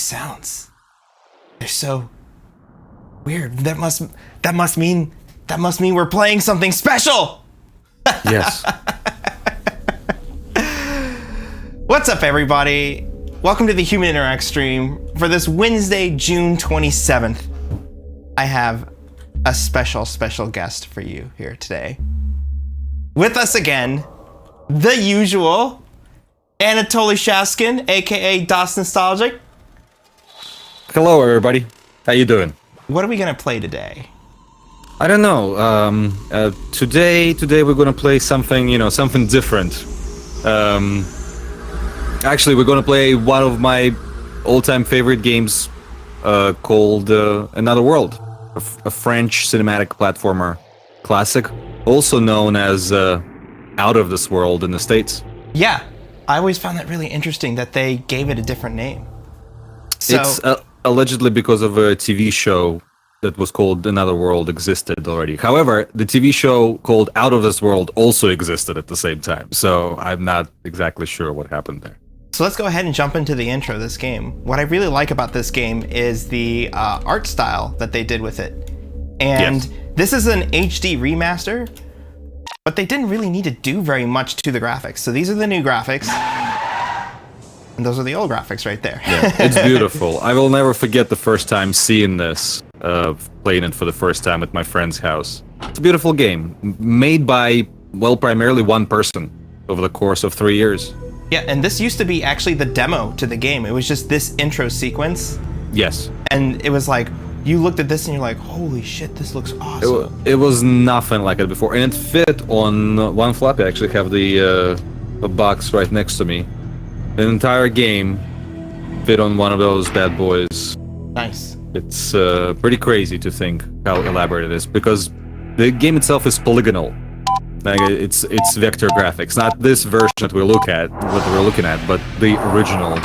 sounds. They're so weird. That must mean we're playing something special. Yes. What's up, everybody? Welcome to the Human Interact stream for this Wednesday, June 27th. I have a special guest for you here today. With us again, the usual Anatoly Shashkin, aka DosNostalgic. Hello, everybody. How you doing? What are we gonna play today? I don't know. Today we're gonna play something, something different. Actually, we're gonna play one of my all-time favorite games, called Another World, a French cinematic platformer classic, also known as Out of This World in the States. Yeah, I always found that really interesting that they gave it a different name. So, it's allegedly because of a TV show that was called Another World existed already. However, the TV show called Out of This World also existed at the same time, so I'm not exactly sure what happened there. So let's go ahead and jump into the intro of this game. What I really like about this game is the art style that they did with it. And Yes. This is an HD remaster, but they didn't really need to do very much to the graphics. So these are the new graphics. And those are the old graphics right there. Yeah, it's beautiful. I will never forget the first time seeing this, playing it for the first time at my friend's house. It's a beautiful game, made by, primarily one person over the course of 3 years. Yeah, and this used to be actually the demo to the game. It was just this intro sequence. Yes. And it was like, you looked at this and you're like, holy shit, this looks awesome. It was nothing like it before, and it fit on one floppy. I actually have the box right next to me. The entire game fit on one of those bad boys. Nice. It's pretty crazy to think how elaborate it is, because the game itself is polygonal. Like it's vector graphics, not this version that we're looking at, but the original,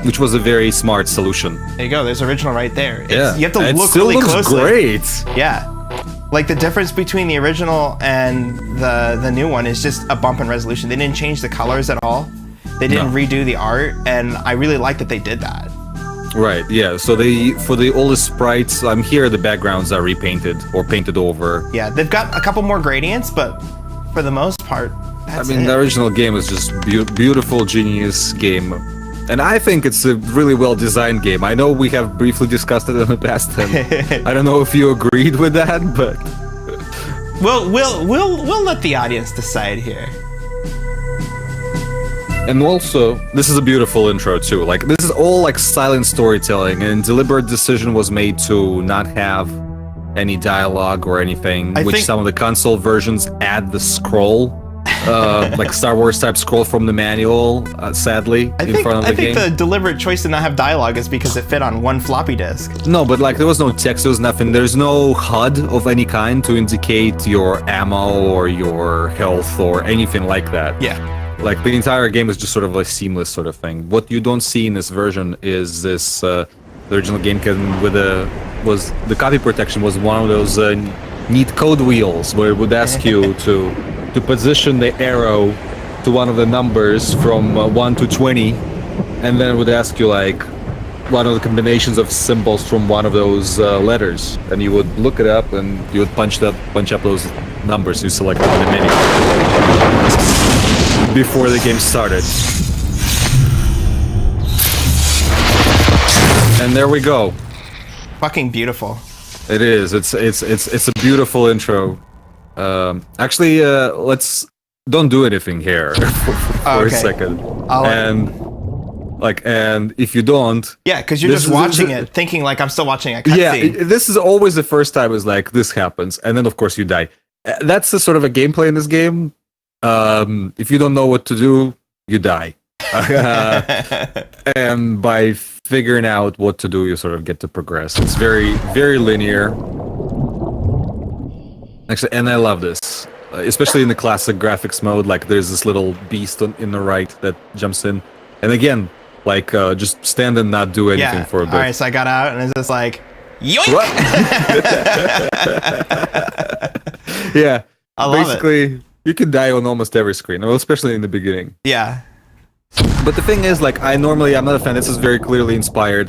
which was a very smart solution. There you go. There's original right there. Yeah, You have to it look still really looks closely. Great. Yeah. Like the difference between the original and the new one is just a bump in resolution. They didn't change the colors at all. They didn't redo the art, and I really like that they did that. Right, yeah. So for the oldest sprites, here the backgrounds are repainted or painted over. Yeah, they've got a couple more gradients, but for the most part, that's it. The original game is just beautiful, genius game. And I think it's a really well-designed game. I know we have briefly discussed it in the past, and I don't know if you agreed with that, but... We'll let the audience decide here. And also, this is a beautiful intro too. Like, this is all like silent storytelling, and deliberate decision was made to not have any dialogue or anything, which some of the console versions add the scroll, like Star Wars type scroll from the manual, sadly, in front of the game. I think the deliberate choice to not have dialogue is because it fit on one floppy disk. No, but like there was no text, there was nothing. There's no HUD of any kind to indicate your ammo or your health or anything like that. Yeah. Like, the entire game is just sort of a seamless sort of thing. What you don't see in this version is this, the original game the copy protection was one of those neat code wheels where it would ask you to position the arrow to one of the numbers from 1 to 20, and then it would ask you like one of the combinations of symbols from one of those letters, and you would look it up and you would punch up those numbers you selected on the menu before the game started. And there we go. Fucking beautiful. It is. It's a beautiful intro. Actually, let's don't do anything here for a second. And if you don't, yeah, because you're just watching it, thinking like I'm still watching a cutscene. Yeah, this is always the first time is like this happens, and then of course you die. That's the sort of a gameplay in this game. If you don't know what to do, you die. And by figuring out what to do, you sort of get to progress. It's very, very linear. Actually, and I love this, especially in the classic graphics mode. Like, there's this little beast in the right that jumps in, and again, like, just stand and not do anything for a bit. All right, so I got out, and it's just like, yoink! Yeah, I love basically, you can die on almost every screen, well, especially in the beginning. Yeah. But the thing is, like, I'm not a fan. This is very clearly inspired.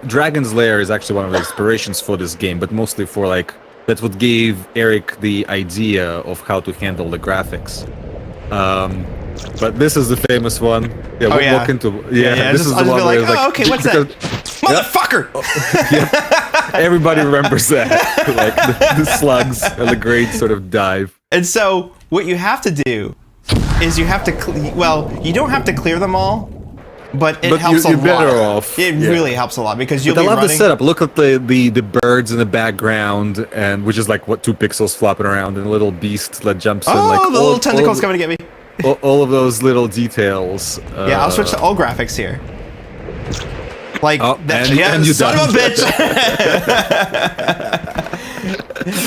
Dragon's Lair is actually one of the inspirations for this game, but mostly for like that's what gave Eric the idea of how to handle the graphics. But this is the famous one. Yeah, Oh, yeah. walk into This is the one where it's like, oh, okay, what's that? Motherfucker! Everybody remembers that, like the slugs and the great sort of dive. And so what you have to do is you have to you don't have to clear them all, but it helps a lot. You're better off. It really helps a lot because you'll But be I love running. the setup. Look at the birds in the background, and which is like what 2 pixels flopping around, and a little beast that jumps in. Like Oh, the little tentacles coming to get me. All of those little details. Yeah, I'll switch to all graphics here. Like, and you son of a bitch!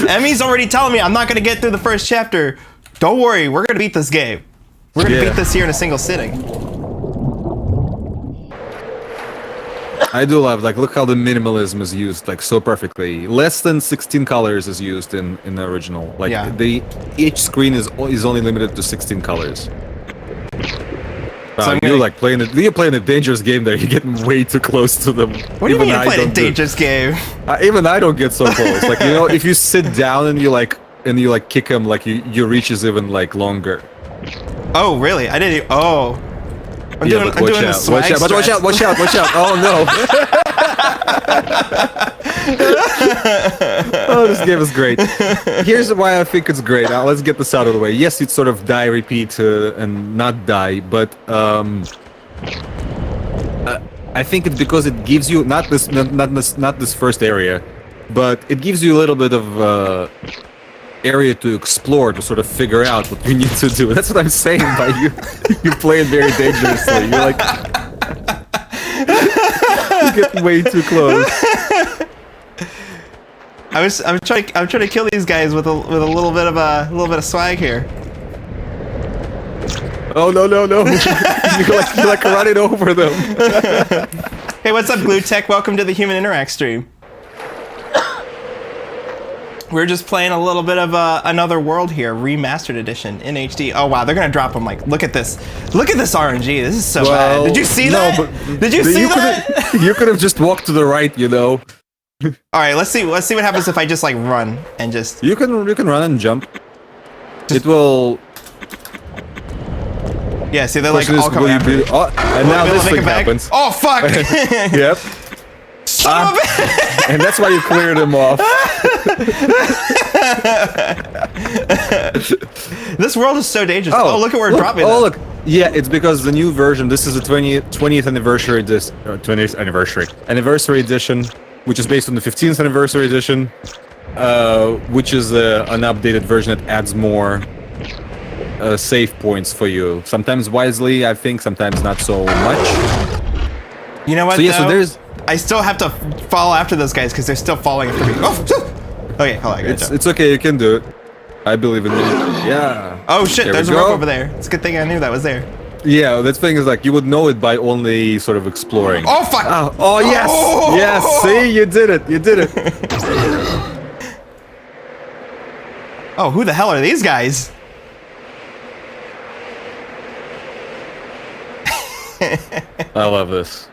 Emmy's already telling me I'm not gonna get through the first chapter. Don't worry, we're gonna beat this game. We're gonna beat this here in a single sitting. I do love, like, look how the minimalism is used, like, so perfectly. Less than 16 colors is used in the original. Like, each screen is only limited to 16 colors. So you're playing a dangerous game there. You're getting way too close to them. What do you mean you're playing a dangerous game? Even I don't get so close. Like, you know, if you sit down and you kick him, like your reach is even like longer. Oh really? I didn't. Oh. I'm doing the swag watch out! Watch out! Oh no! Oh, this game is great. Here's why I think it's great. Now, let's get this out of the way. Yes, it's sort of die, repeat, and not die, but I think it's because it gives you not this first area, but it gives you a little bit of area to explore, to sort of figure out what you need to do. That's what I'm saying by you playing very dangerously. You're like you get way too close. I'm trying to kill these guys with a little bit of swag here. Oh no! you're like running over them. Hey, what's up, Glue Tech? Welcome to the Human Interact stream. We're just playing a little bit of Another World here, remastered edition in HD. Oh wow, they're gonna drop them. Like, look at this RNG. This is so bad. Did you see that? Did you see that? You could have just walked to the right, you know. All right, let's see what happens if I just like run and just. You can run and jump. It will. Yeah, see, they're like all coming after me. Oh, and now this thing happens. Oh fuck! Yep. Son of a bitch! And that's why you cleared him off. This world is so dangerous. Oh, look at where it dropped me. Oh, look. Yeah, it's because the new version. This is the 20th anniversary. 20th anniversary edition, which is based on the 15th anniversary edition, which is an updated version that adds more save points for you. Sometimes wisely, I think. Sometimes not so much. You know what? So yeah, so there's. I still have to follow after those guys because they're still following after me. Oh, okay, hold on. It's okay. You can do it. I believe in you. Yeah. Oh shit! There's a rope over there. It's a good thing I knew that was there. Yeah, the thing is, like, you would know it by only sort of exploring. Oh fuck! Oh yes! Oh! Yes! See, you did it! You did it! Oh, who the hell are these guys? I love this.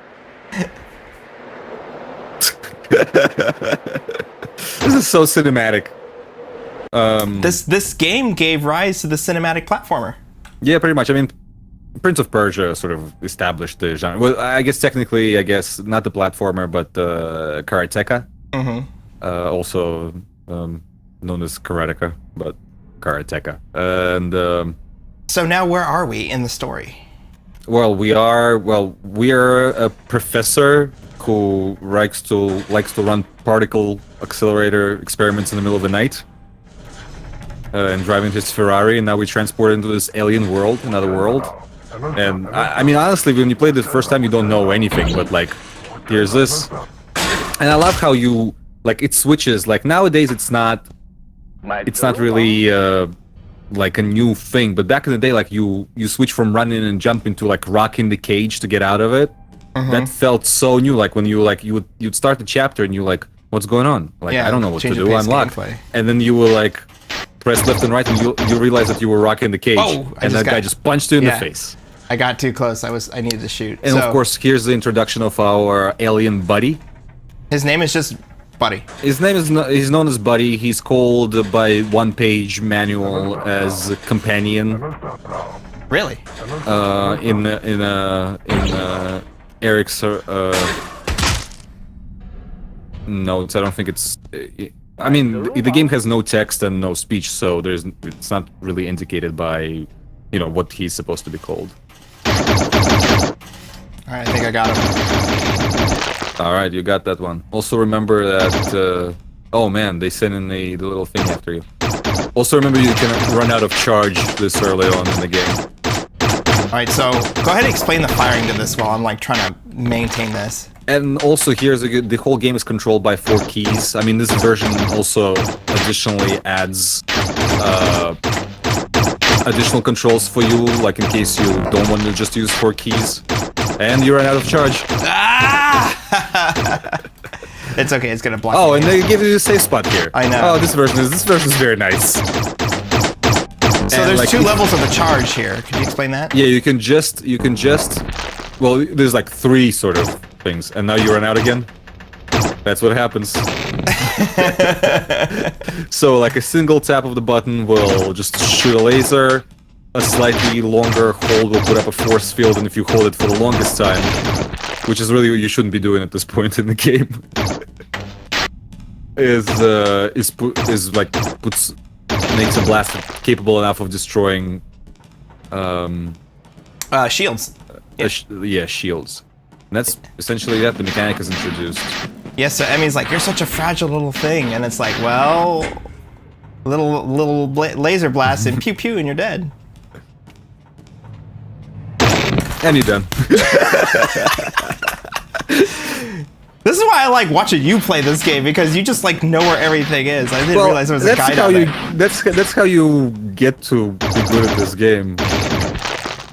This is so cinematic. This game gave rise to the cinematic platformer. Yeah, pretty much. I mean, Prince of Persia sort of established the genre. Well, I guess technically, not the platformer, but karateka. Mm-hmm. Also known as karateka, but karateka. And so now, where are we in the story? Well, we are a professor who likes to run particle accelerator experiments in the middle of the night, and driving his Ferrari. And now we transport into this alien world, another world. And I mean, honestly, when you play this first time, you don't know anything. But like, here's this, and I love how you like it switches. Like nowadays, it's not really. Like a new thing, but back in the day, like you switch from running and jumping to like rocking the cage to get out of it. Mm-hmm. That felt so new. Like when you'd start the chapter and you like, what's going on? Like I don't know what to do. I'm locked. And then you will like press left and right, and you realize that you were rocking the cage, and that guy just punched you in the face. I got too close. I needed to shoot. And of course, here's the introduction of our alien buddy. His name is just Buddy. His name is he's known as Buddy. He's called by one-page manual as companion. Really? In Eric's notes, I don't think it's. I mean, the game has no text and no speech, so it's not really indicated by, what he's supposed to be called. All right, I think I got him. All right, you got that one. Also remember that. Oh man, they sent in the little thing after you. Also remember you can run out of charge this early on in the game. All right, so go ahead and explain the firing to this while I'm like trying to maintain this. And also here's the whole game is controlled by 4 keys. I mean, this version also additionally adds additional controls for you, like in case you don't want to just use 4 keys. And you run out of charge. Ah! It's okay, it's gonna block. Oh, and they give you a safe spot here. I know. Oh, this version is very nice. So there's like 2 levels of the charge here. Can you explain that? Yeah, you can just. Well, there's like 3 sort of things, and now you run out again. That's what happens. So, like a single tap of the button will just shoot a laser. A slightly longer hold will put up a force field, and if you hold it for the longest time, which is really what you shouldn't be doing at this point in the game, makes a blast capable enough of destroying Shields. Yeah, shields. And that's essentially that. The mechanic is introduced. Yes, so Emmy's like, you're such a fragile little thing, and it's like, well, little laser blast and pew pew, and you're dead. And you're done. This is why I like watching you play this game, because you just like know where everything is. I didn't realize there was a guide out there. That's how you get to be good at this game.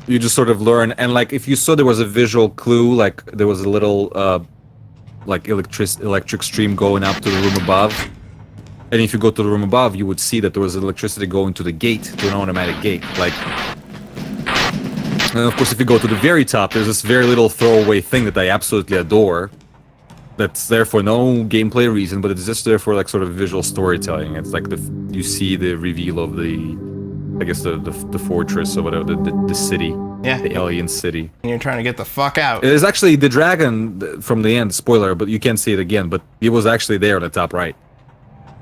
You just sort of learn, and like if you saw there was a visual clue, like there was a little like electric stream going up to the room above, and if you go to the room above, you would see that there was electricity going to the gate, to an automatic gate. Like, and of course, if you go to the very top, there's this very little throwaway thing that I absolutely adore. That's there for no gameplay reason, but it's just there for like sort of visual storytelling. It's like you see the reveal of I guess the fortress or whatever, the city, yeah, the alien city. And you're trying to get the fuck out. It is actually the dragon from the end. Spoiler, but you can't see it again. But it was actually there on the top right.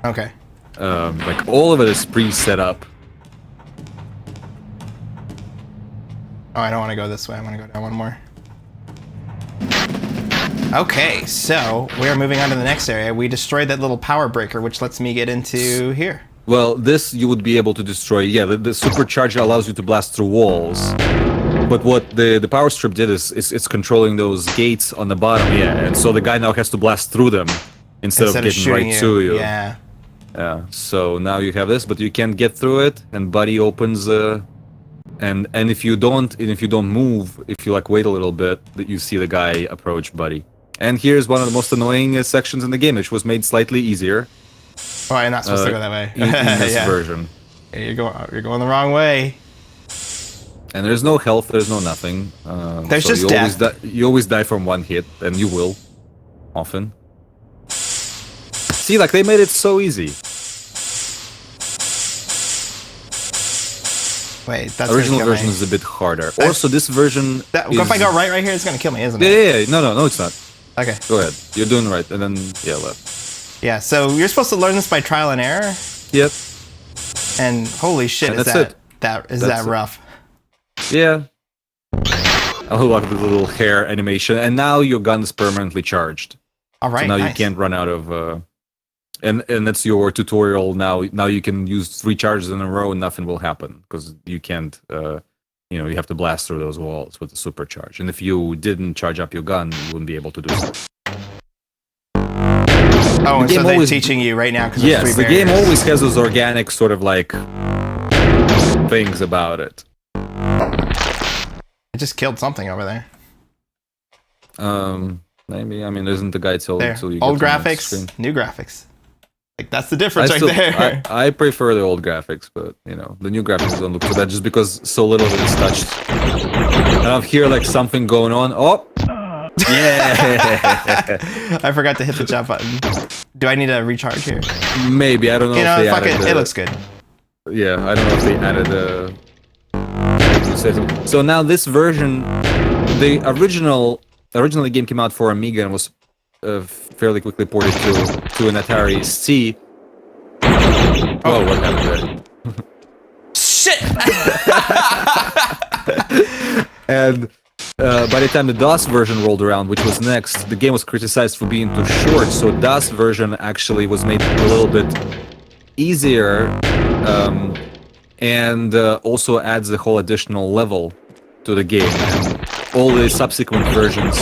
Okay. Like all of it is pre-set up. Oh, I don't want to go this way. I want to go down one more. Okay, so we're moving on to the next area. We destroyed that little power breaker, which lets me get into here. Well, this you would be able to destroy. Yeah, the supercharger allows you to blast through walls. But what the power strip did is it's controlling those gates on the bottom. Yeah, and so the guy now has to blast through them instead of getting right to you. Yeah. Yeah. So now you have this, but you can't get through it. And Buddy opens. And if you don't move, if you like wait a little bit, that you see the guy approach Buddy. And here's one of the most annoying sections in the game, which was made slightly easier. Oh, I'm not supposed to go that way. in this version. Yeah, you're going the wrong way. And there's no health, there's no nothing. There's just death. You always die from one hit, and you will, often. See, like they made it so easy. Wait, that's original version is a bit harder. Also, this version. If I go right here, it's gonna kill me, isn't it? Yeah. No, it's not. Okay. Go ahead. You're doing right, and then left. Yeah. So you're supposed to learn this by trial and error. Yep. And holy shit, and is that rough? Yeah. I love the little hair animation, and now your gun is permanently charged. All right. So now nice. you can't run out of. And that's your tutorial now. Now you can use 3 charges in a row and nothing will happen because you can't. You have to blast through those walls with the supercharge. And if you didn't charge up your gun, you wouldn't be able to do so. Oh, and so they're teaching you right now because yes, the game always has those organic sort of like things about it. I just killed something over there. Maybe. I mean, isn't the guide till you old graphics, new graphics. Like that's the difference there. I prefer the old graphics, but the new graphics don't look so bad just because so little of it is touched. And I'll hear like something going on. Oh, yeah. I forgot to hit the jump button. Do I need to recharge here? Maybe, I don't know You know, if they fuck added it. It looks good. Yeah, I don't know if they added So now this version, the originally game came out for Amiga and was fairly quickly ported to an Atari ST. Oh, what happened there? Shit! And by the time the DOS version rolled around, which was next, the game was criticized for being too short, so DOS version actually was made a little bit easier, and also adds a whole additional level to the game. And all the subsequent versions,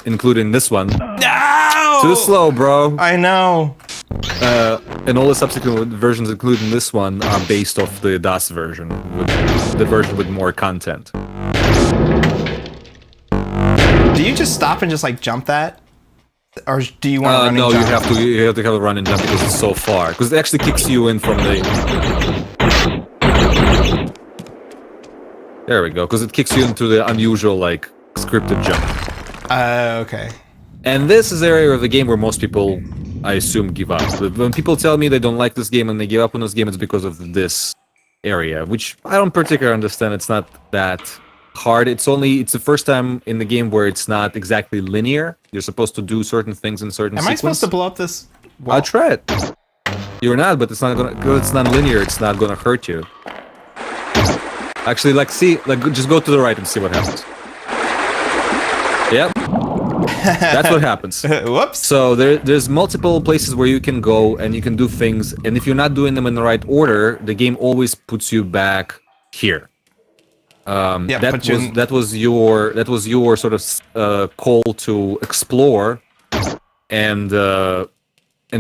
including this one... No! Too slow, bro! I know! And all the subsequent versions, including this one, are based off the DOS version, the version with more content. Do you just stop and just like jump that? Or do you want to run no, and jump? you have to have a run and jump because it's so far. Because it actually kicks you in from the... There we go, because it kicks you into the unusual, like, scripted jump. Okay. And this is the area of the game where most people, I assume, give up. But when people tell me they don't like this game and they give up on this game, it's because of this area, which I don't particularly understand. It's not that hard. It's the first time in the game where it's not exactly linear. You're supposed to do certain things in certain sequence. Am I supposed to blow up this wall? I'll try it. You're not, but it's not gonna. Because it's not linear. It's not gonna hurt you. Actually, just go to the right and see what happens. Yep. That's what happens. Whoops. So there's multiple places where you can go and you can do things, and if you're not doing them in the right order, the game always puts you back here. That was your sort of call to explore and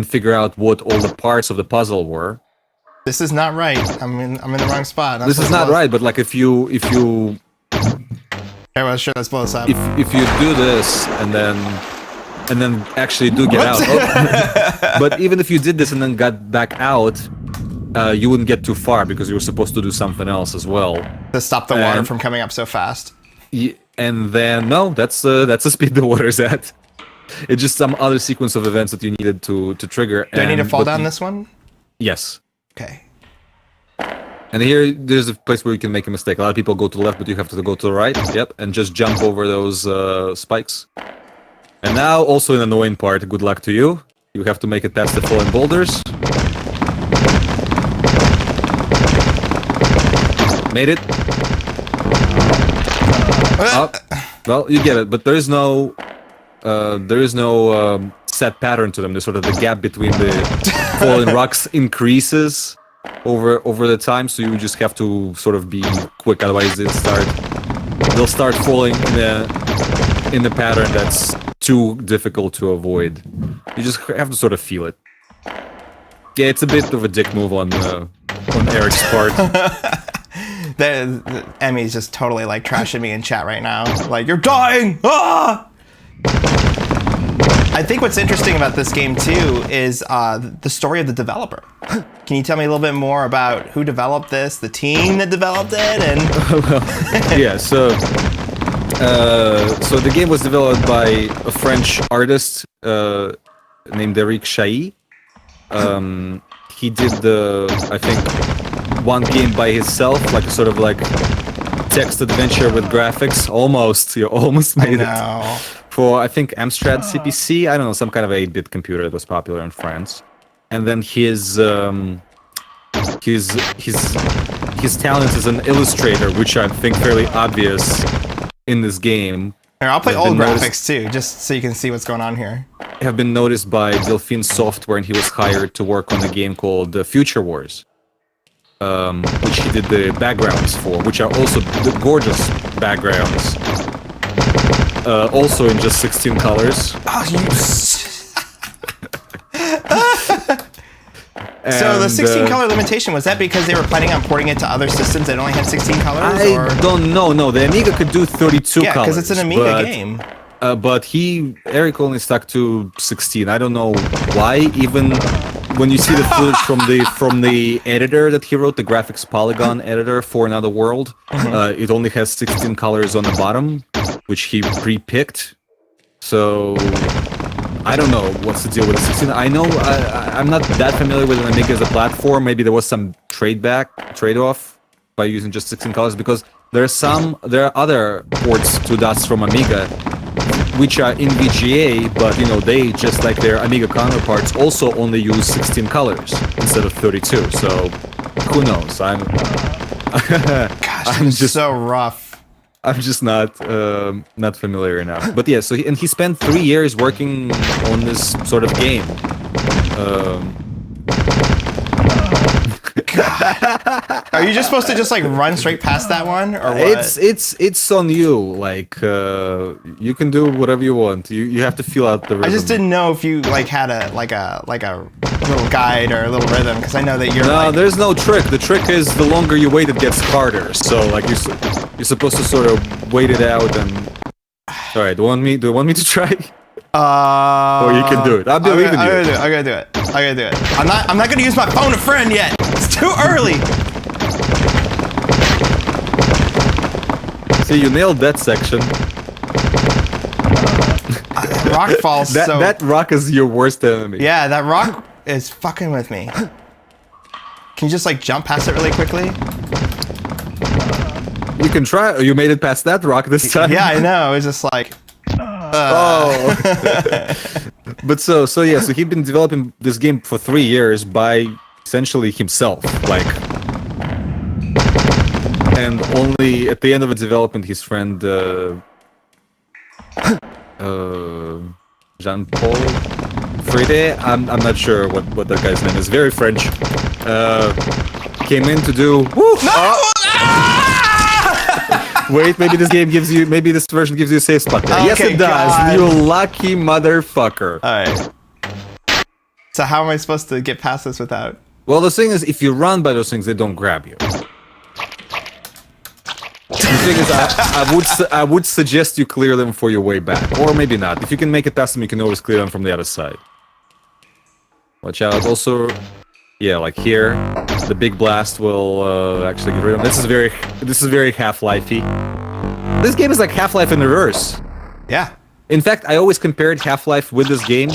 figure out what all the parts of the puzzle were. This is not right. I'm in the wrong spot. This is not right, but like if you Everyone, sure, let's blow this up. if you do this and then actually do get out. Oh. But even if you did this and then got back out, you wouldn't get too far because you were supposed to do something else as well. To stop the water from coming up so fast. And then no, that's the speed the water's at. It's just some other sequence of events that you needed to trigger. Do I need to fall down this one? Yes. Okay. And here, there's a place where you can make a mistake. A lot of people go to the left, but you have to go to the right. Yep, and just jump over those spikes. And now, also an annoying part. Good luck to you. You have to make it past the fallen boulders. Made it. Well, you get it, but there is no set pattern to them. There's sort of the gap between the fallen rocks increases over the time, so you just have to sort of be quick, otherwise they'll start falling in a pattern that's too difficult to avoid. You just have to sort of feel it. Yeah, it's a bit of a dick move on Eric's part. Emmy's just totally like trashing me in chat right now. Like, you're dying! Ah! I think what's interesting about this game too is the story of the developer. Can you tell me a little bit more about who developed this, the team that developed it, and? Yeah, so the game was developed by a French artist named Eric Chailly. He did I think one game by himself, like a sort of like text adventure with graphics. You almost made it. For, I think, Amstrad CPC, I don't know, some kind of 8-bit computer that was popular in France. And then his talent as an illustrator, which I think fairly obvious in this game. Here, I'll play old graphics too, just so you can see what's going on here. Have been noticed by Delphine Software, and he was hired to work on a game called Future Wars, which he did the backgrounds for, which are also the gorgeous backgrounds. Also in just 16 colors. Oh, you... So the 16 color limitation, was that because they were planning on porting it to other systems that only had 16 colors? I don't know. No, the Amiga could do 32 colors. Yeah, because it's an Amiga game. But Eric only stuck to 16. I don't know why. Even when you see the footage from the editor that he wrote, the graphics polygon editor for Another World, it only has 16 colors on the bottom, which he pre-picked. So I don't know what's the deal with the 16. I know I'm not that familiar with an Amiga as a platform. Maybe there was some trade-off by using just 16 colors, because there are other ports to DOS from Amiga which are in VGA, but they, just like their Amiga counterparts, also only use 16 colors instead of 32. So who knows? Gosh, I'm just so rough. I'm just not familiar enough. But yeah, so he spent 3 years working on this sort of game. Are you just supposed to just like run straight past that one, or what? It's on you. Like you can do whatever you want. You have to feel out the rhythm. I just didn't know if you like had a little guide or a little rhythm, because I know that you're. No, there's no trick. The trick is the longer you wait, it gets harder. So like you're supposed to sort of wait it out and. All right, do you want me to try? Or you can do it. I'm gonna do it. I'm not gonna use my phone a friend yet. It's too early. See, you nailed that section. Rock falls. That rock is your worst enemy. Yeah, that rock is fucking with me. Can you just like jump past it really quickly? You can try. You made it past that rock this time. Yeah, I know. It's just like. Oh. But so he'd been developing this game for 3 years by essentially himself, like, and only at the end of the development, his friend Jean-Paul Fride, I'm not sure what that guy's name is, very French, came in to do. Woo! No! Wait, maybe this version gives you a safe spot there. Yes, it does. God. You lucky motherfucker. All right. So how am I supposed to get past this without? Well, the thing is, if you run by those things, they don't grab you. The thing is, I would suggest you clear them for your way back, or maybe not. If you can make it past them, you can always clear them from the other side. Watch out. Also, yeah, like here, the big blast will actually get rid of them. This is very Half-Life-y. This game is like Half-Life in reverse. Yeah. In fact, I always compared Half-Life with this game.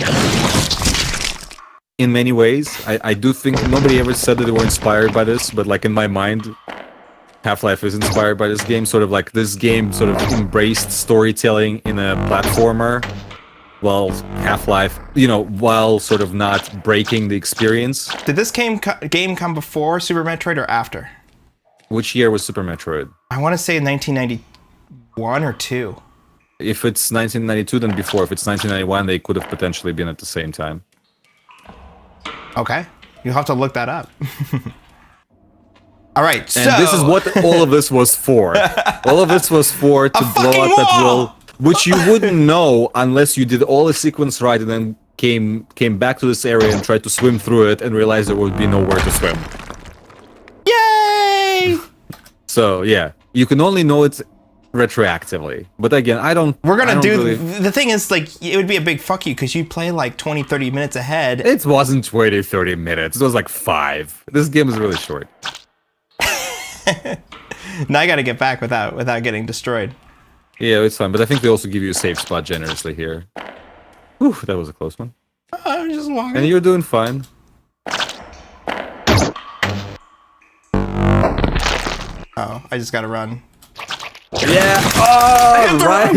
In many ways, I do think nobody ever said that they were inspired by this, but like in my mind, Half-Life is inspired by this game. Sort of like this game sort of embraced storytelling in a platformer, while Half-Life, while sort of not breaking the experience. Did this game come before Super Metroid or after? Which year was Super Metroid? I want to say 1991 or 2. If it's 1992, then before. If it's 1991, they could have potentially been at the same time. Okay. You'll have to look that up. All right, so... And this is what all of this was for. All of this was for to blow up that wall, which you wouldn't know unless you did all the sequence right and then came back to this area and tried to swim through it and realized there would be nowhere to swim. Yay! So, yeah. You can only know it retroactively. But again, We're gonna the thing is, like, it would be a big fuck you because you play like 20-30 minutes ahead. It wasn't 20-30 minutes. It was like 5. This game is really short. Now I gotta get back without getting destroyed. Yeah, it's fine. But I think they also give you a safe spot generously here. Whew, that was a close one. I'm just walking. And you're doing fine. Oh, I just gotta run. Yeah. Oh, right.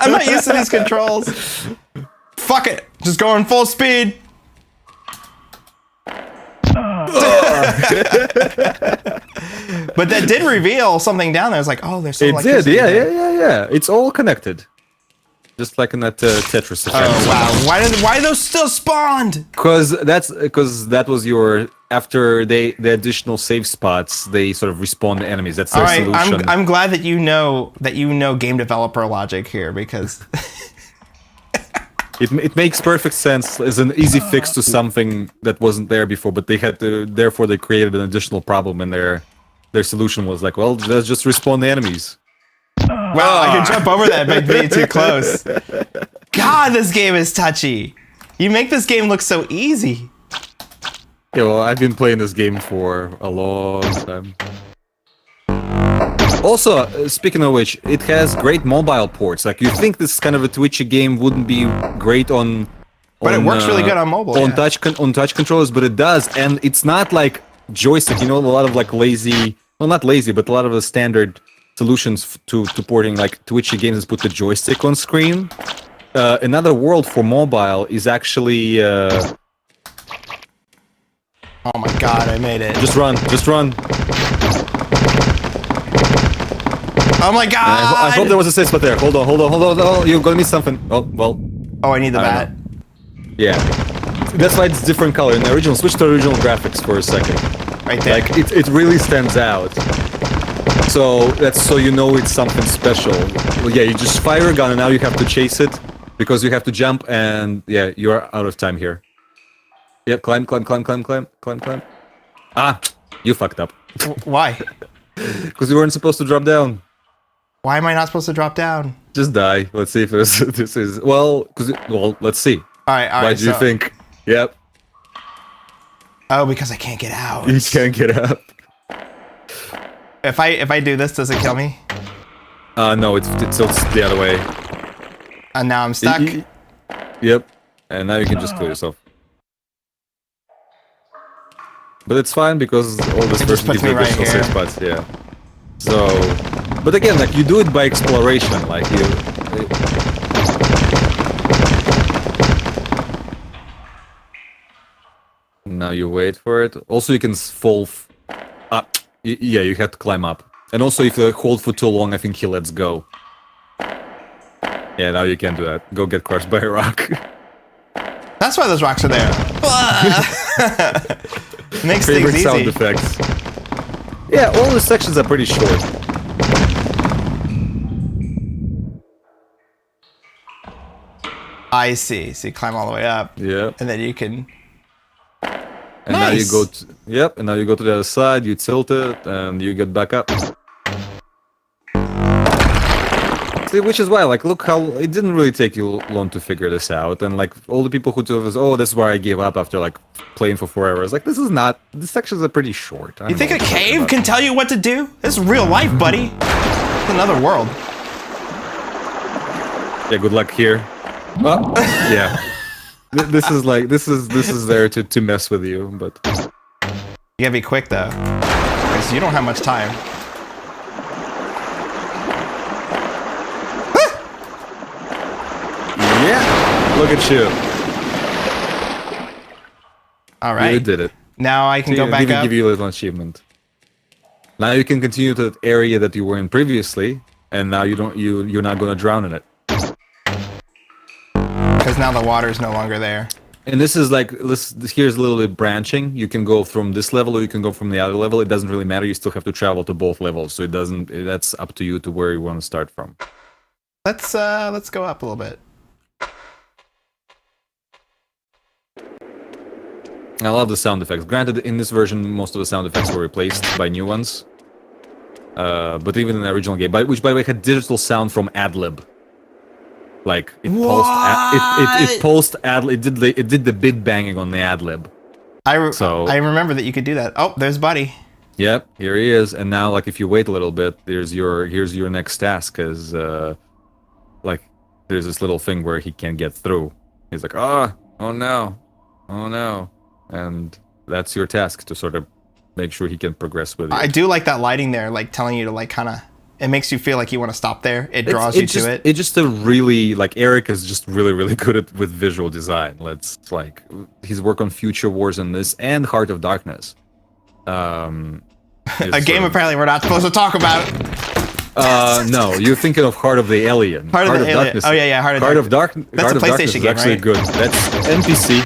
I'm not used to these controls. Fuck it. Just going full speed. But that did reveal something down there. I was like, oh, there's some electricity. It did. Yeah. It's all connected. Just like in that Tetris effect. Oh wow! Why those still spawned? Because that was your after the additional save spots. They sort of respawn the enemies. That's their solution. I'm glad that you know game developer logic here, because it makes perfect sense as an easy fix to something that wasn't there before. But they had to. Therefore, they created an additional problem, and their solution was like, well, let's just respawn the enemies. Well, I can jump over that by being too close. God, this game is touchy. You make this game look so easy. Yeah, well, I've been playing this game for a long time. Also, speaking of which, it has great mobile ports. Like, you think this kind of a Twitchy game wouldn't be great on... But it works really good on mobile, on touch controllers, but it does, and it's not like joystick. You know, a lot of like lazy, well, not lazy, but a lot of the standard solutions to porting like Twitchy games is put the joystick on screen. Another World for mobile is actually. Oh my god, I made it. Just run, just run. Oh my god! I hope there was a safe spot there. Hold on. You're gonna miss something. Oh well. Oh, I need the bat. Yeah, that's why it's different color. In the original, switch to original graphics for a second. Right there. Like it really stands out. So that's so you know it's something special. Well, yeah, you just fire a gun and now you have to chase it because you have to jump and yeah, you are out of time here. Yep, climb. Ah, you fucked up. Why? Because you weren't supposed to drop down. Why am I not supposed to drop down? Just die. Let's see if this is well. Let's see. All right. Why do you think? Yep. Oh, because I can't get out. You can't get out. If I do this, does it kill me? No, it's the other way. And now I'm stuck. Yep. And now you can just kill yourself. But it's fine because all this person gives you additional safe spots. Yeah. So, but again, like you do it by exploration, like you. Now you wait for it. Also, you can fall. Yeah, you have to climb up. And also, if you hold for too long, I think he lets go. Yeah, now you can't do that. Go get crushed by a rock. That's why those rocks are there. Makes Favorite things easy. sound effects. Yeah, all the sections are pretty short. I see. So you climb all the way up. Yeah. And then you can... And now you go to... Yep, and now you go to the other side, you tilt it, and you get back up. See, which is why, like, look how... It didn't really take you long to figure this out, and, like, all the people who told us, oh, this is where I gave up after, like, playing for 4 hours. Like, this is not... These sections are pretty short. You think a cave can tell you what to do? This is real life, buddy. It's another world. Yeah, good luck here. Well, yeah. This is like this is there to mess with you, but you gotta be quick though, because you don't have much time. Yeah, look at you. All right, you did it. Now I can go back up. Give you a little achievement. Now you can continue to the area that you were in previously, and now you're not gonna drown in it. Because now the water is no longer there. And this is like, here's a little bit branching. You can go from this level or you can go from the other level. It doesn't really matter. You still have to travel to both levels. So it doesn't, that's up to you to where you want to start from. Let's go up a little bit. I love the sound effects. Granted, in this version, most of the sound effects were replaced by new ones. But even in the original game, which by the way had digital sound from AdLib. Like it did the bit banging on the ad-lib. I remember that you could do that. Oh, there's Buddy. Yep, here he is. And now, like, if you wait a little bit, here's your next task, because like there's this little thing where he can't get through. He's like, oh no, and that's your task to sort of make sure he can progress with you. I do like that lighting there, like telling you to like kind of. It makes you feel like you want to stop there. It draws you to it. It's just a really, like, Eric is just really good with visual design. Like, his work on Future Wars and this, and Heart of Darkness. A game apparently we're not supposed to talk about. No, you're thinking of Heart of the Alien. Heart of the Alien. Darkness. Oh yeah, Heart of Darkness. That's Heart a of Darkness is actually good. That's NPC.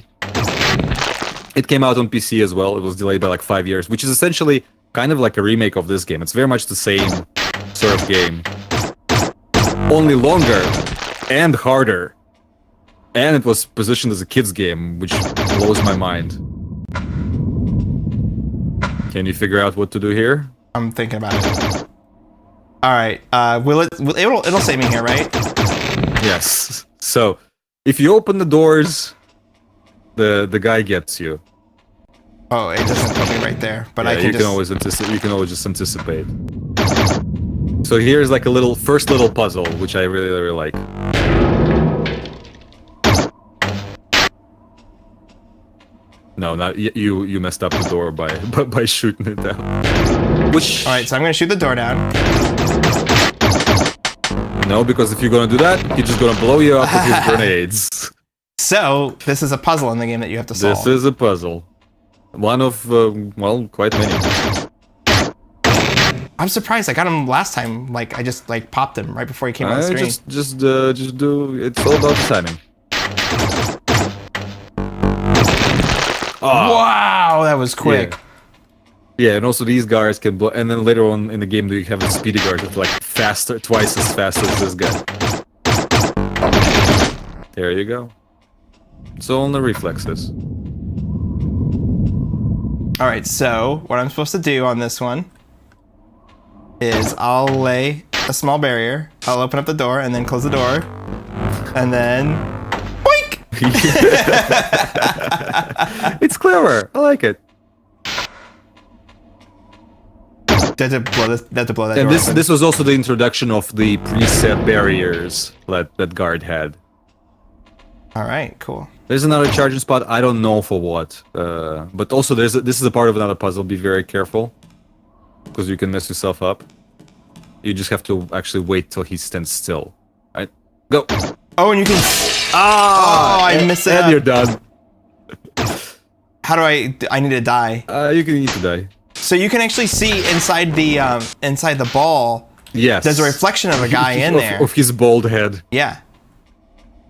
It came out on PC as well. It was delayed by like 5 years, which is essentially kind of like a remake of this game. It's very much the same sort of game, only longer and harder, and it was positioned as a kids game, which blows my mind. Can you figure out what to do here? I'm thinking about it. All right, it'll save me here, right? Yes. So if you open the doors, the guy gets you. Oh, it doesn't put me right there, but Yeah, I can you just... can always anticipate. You can always just anticipate. So here's like a first little puzzle, which I really, really like. No, not you messed up the door by shooting it down. Which... All right, so I'm gonna shoot the door down. No, because if you're gonna do that, he's just gonna blow you up with his grenades. So this is a puzzle in the game that you have to solve. This is a puzzle. One of, well, quite many. I'm surprised I got him last time. Like I just like popped him right before he came on the screen. Just do. It's all about the timing. Oh. Wow, that was quick. Yeah, and also these guards can blow. And then later on in the game, you have a speedy guard that's like faster, twice as fast as this guy. There you go. It's all in the reflexes. All right, so what I'm supposed to do on this one is I'll lay a small barrier. I'll open up the door and then close the door, and then boink! It's clever. I like it. Had to blow that door And open. this was also the introduction of the preset barriers that guard had. All right, cool. There's another charging spot. I don't know for what, but also this is a part of another puzzle. Be very careful, because you can mess yourself up. You just have to actually wait till he stands still. Right? Go. Oh, and you can... Oh, I missed it. And you're done. How do I need to die. You can need to die. So you can actually see inside the ball. Yes. There's a reflection of a guy in there. Of his bald head. Yeah.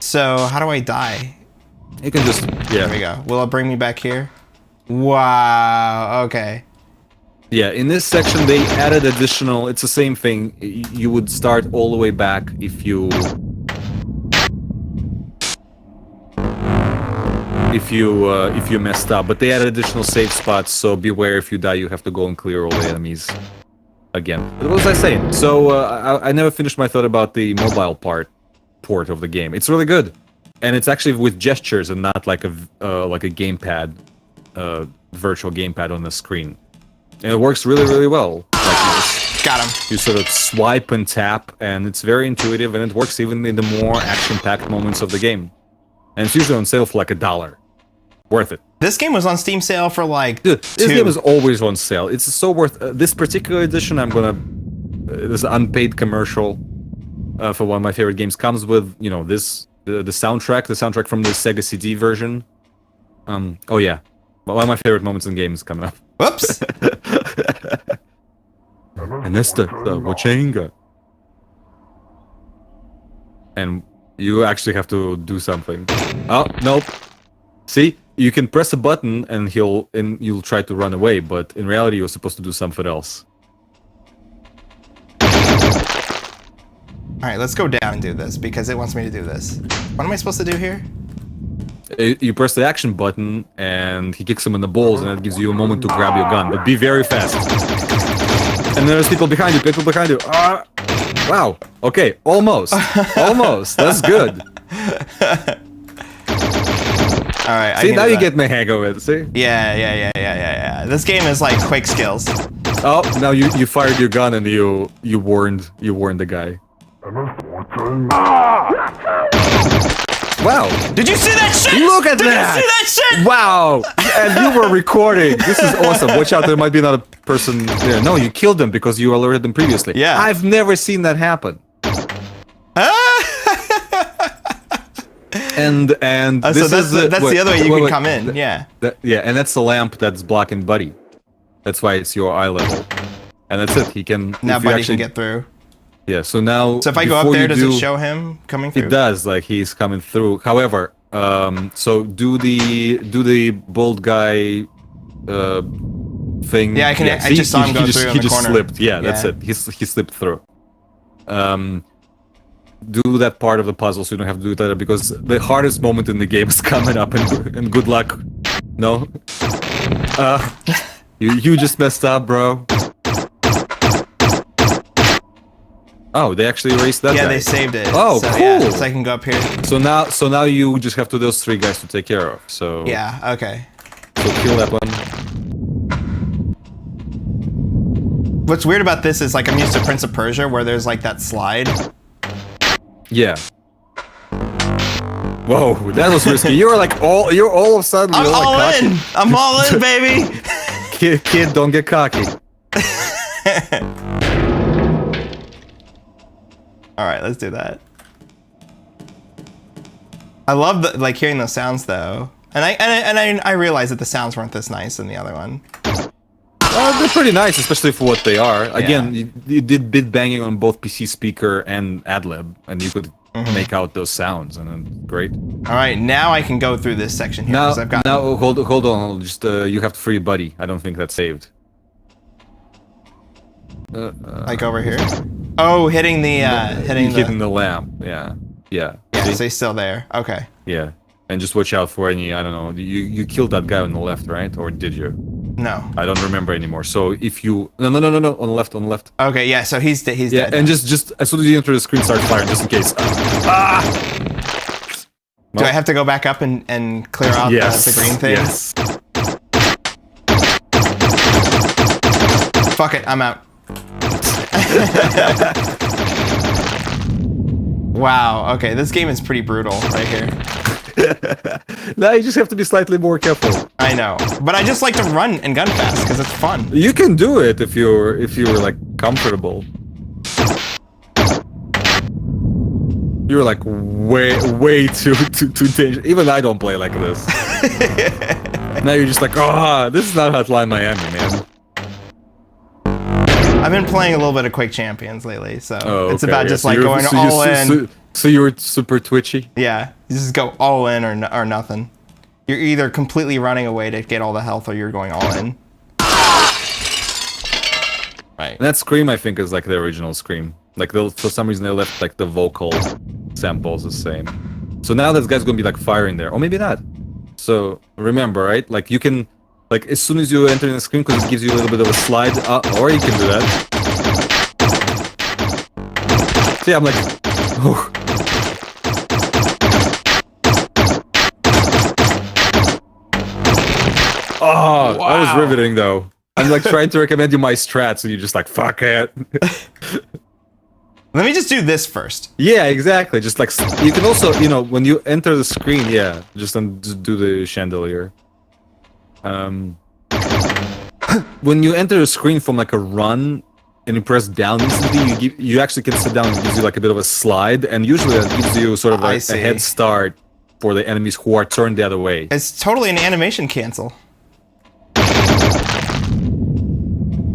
So how do I die? You can just... Yeah. There we go. Will it bring me back here? Wow. Okay. Yeah, in this section they added additional... It's the same thing. You would start all the way back if you... If you messed up, but they added additional save spots, so beware if you die, you have to go and clear all the enemies again. What was I saying? So I never finished my thought about the mobile port of the game. It's really good, and it's actually with gestures and not like a gamepad, virtual gamepad on the screen, and it works really, really well. Like Got him. you sort of swipe and tap, and it's very intuitive, and it works even in the more action-packed moments of the game. And it's usually on sale for like $1. Worth it. This game was on Steam sale for like Dude, this game is always on sale. It's so worth... this particular edition, I'm gonna... this unpaid commercial for one of my favorite games comes with, you know, this... The soundtrack from the Sega CD version. Oh yeah. One of my favorite moments in games coming up. Whoops. And that's the Wachenga. And you actually have to do something. Oh, nope. See? You can press a button and you'll try to run away, but in reality you're supposed to do something else. All right, let's go down and do this because it wants me to do this. What am I supposed to do here? You press the action button and he kicks him in the balls and it gives you a moment to grab your gun, but be very fast. And there's people behind you, Wow. Okay, almost. Almost. That's good. All right. See, now you get the hang of it, see? Yeah. This game is like quick skills. Oh, now you fired your gun and you warned the guy. Wow. Did you see that shit? Look at that! Did you see that shit? Wow. And you were recording. This is awesome. Watch out, there might be another person there. No, you killed them because you alerted them previously. Yeah. I've never seen that happen. And So this that's is the other way you can come in. Yeah. Yeah, and that's the lamp that's blocking Buddy. That's why it's your eye level. And that's it. He can Now if you Buddy actually, can get through. Yeah, so now So if I go up there, does it show him coming through? It does, like he's coming through. However, so do the bald guy thing. Yeah, I can. I just saw him go through in the corner. He just slipped. Yeah, that's it. He slipped through. Do that part of the puzzle so you don't have to do that because the hardest moment in the game is coming up, and good luck. No. You just messed up, bro. Oh, they actually erased that guy. Yeah, they saved it. Oh, so, cool. Yeah, so I can go up here. So now you just have those 3 guys to take care of. So Yeah. Okay. So kill that one. What's weird about this is like I'm used to Prince of Persia where there's like that slide. Yeah. Whoa, that was risky. You're all of a sudden. I'm you're all like in. I'm all in, baby. Kid, don't get cocky. All right, let's do that. I love like hearing those sounds though, and I realize that the sounds weren't this nice in the other one. They're pretty nice, especially for what they are. Again, you did bit banging on both PC speaker and AdLib, and you could make out those sounds, and then great. All right, now I can go through this section here because I've got. Now hold on, just you have to free Buddy. I don't think that's saved. Like over here. Oh, hitting the hitting the lamp. Yeah. Yeah, so he's still there. Okay. Yeah, and just watch out for any. I don't know. You killed that guy on the left, right? Or did you? No. I don't remember anymore. So if you no on the left. Okay, yeah. So he's dead. Yeah, and just as soon as you enter the screen, start firing just in case. Do I have to go back up and clear out the green thing? Yes. Fuck it, I'm out. Wow, okay, this game is pretty brutal right here. No, you just have to be slightly more careful. I know, but I just like to run and gun fast because it's fun. You can do it if you were like comfortable. You're like way too dangerous. Even I don't play like this. Now you're just like, oh, this is not Hotline Miami, man. I've been playing a little bit of Quake Champions lately, so it's about just so like going all in. So you were super twitchy? Yeah, you just go all in or nothing. You're either completely running away to get all the health or you're going all in. Right. And that scream, I think, is like the original scream. Like, for some reason, they left like the vocal samples the same. So now this guy's gonna be like firing there, or maybe not. So remember, right? Like you can, like as soon as you enter the screen, because it gives you a little bit of a slide, or you can do that. See, I'm like, oh. Oh, wow. That was riveting though. I'm like trying to recommend you my strats, and you're just like, fuck it. Let me just do this first. Yeah, exactly. Just like, you can also, you know, when you enter the screen, yeah, just do the chandelier. When you enter the screen from like a run, and you press down instantly, you actually can sit down and it gives you like a bit of a slide, and usually that gives you sort of like a head start for the enemies who are turned the other way. It's totally an animation cancel.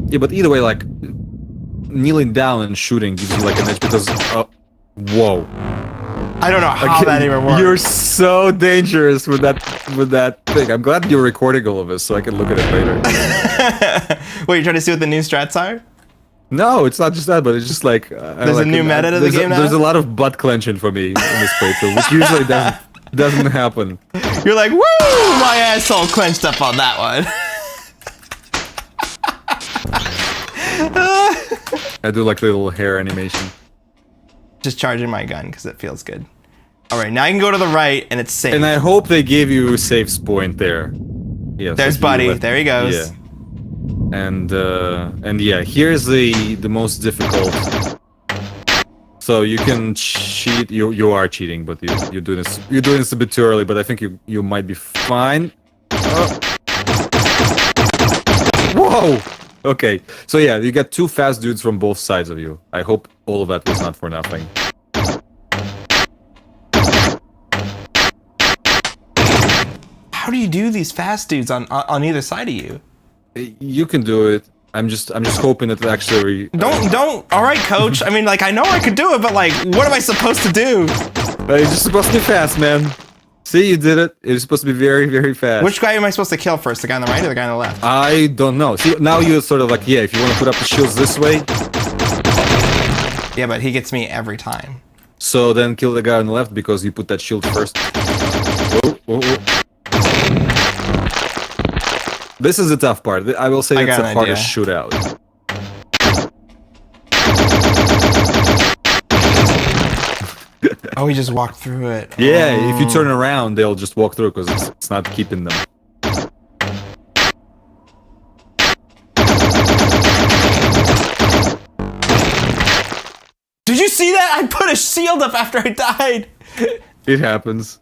Yeah, but either way, like, kneeling down and shooting gives you like an edge because, whoa. I don't know how that even works. You're so dangerous with that thing. I'm glad you're recording all of this so I can look at it later. Wait, you're trying to see what the new strats are? No, it's not just that, but it's just like... There's a new meta to the game now? There's a lot of butt clenching for me in this playthrough, which usually doesn't happen. You're like, woo! My asshole clenched up on that one. I do like the little hair animation. Just charging my gun because it feels good. All right, now I can go to the right and it's safe. And I hope they gave you a safe point there. Yeah. There's Buddy. There he goes. Yeah. And yeah, here's the most difficult. So you can cheat. You are cheating, but you're doing this a bit too early. But I think you might be fine. Whoa. Okay, so yeah, you got two fast dudes from both sides of you. I hope all of that was not for nothing. How do you do these fast dudes on either side of you? You can do it. I'm just hoping that it actually. Don't. All right, coach. I mean, like I know I could do it, but like, what am I supposed to do? You're just supposed to be fast, man. See, you did it. It's supposed to be very, very fast. Which guy am I supposed to kill first? The guy on the right or the guy on the left? I don't know. See, now you're sort of like, yeah, if you want to put up the shields this way. Yeah, but he gets me every time. So then kill the guy on the left because you put that shield first. Whoa. This is the tough part. I will say it's the hardest shootout. Oh, he just walked through it. Yeah, if you turn around, they'll just walk through because it's not keeping them. shield up after I died. It happens.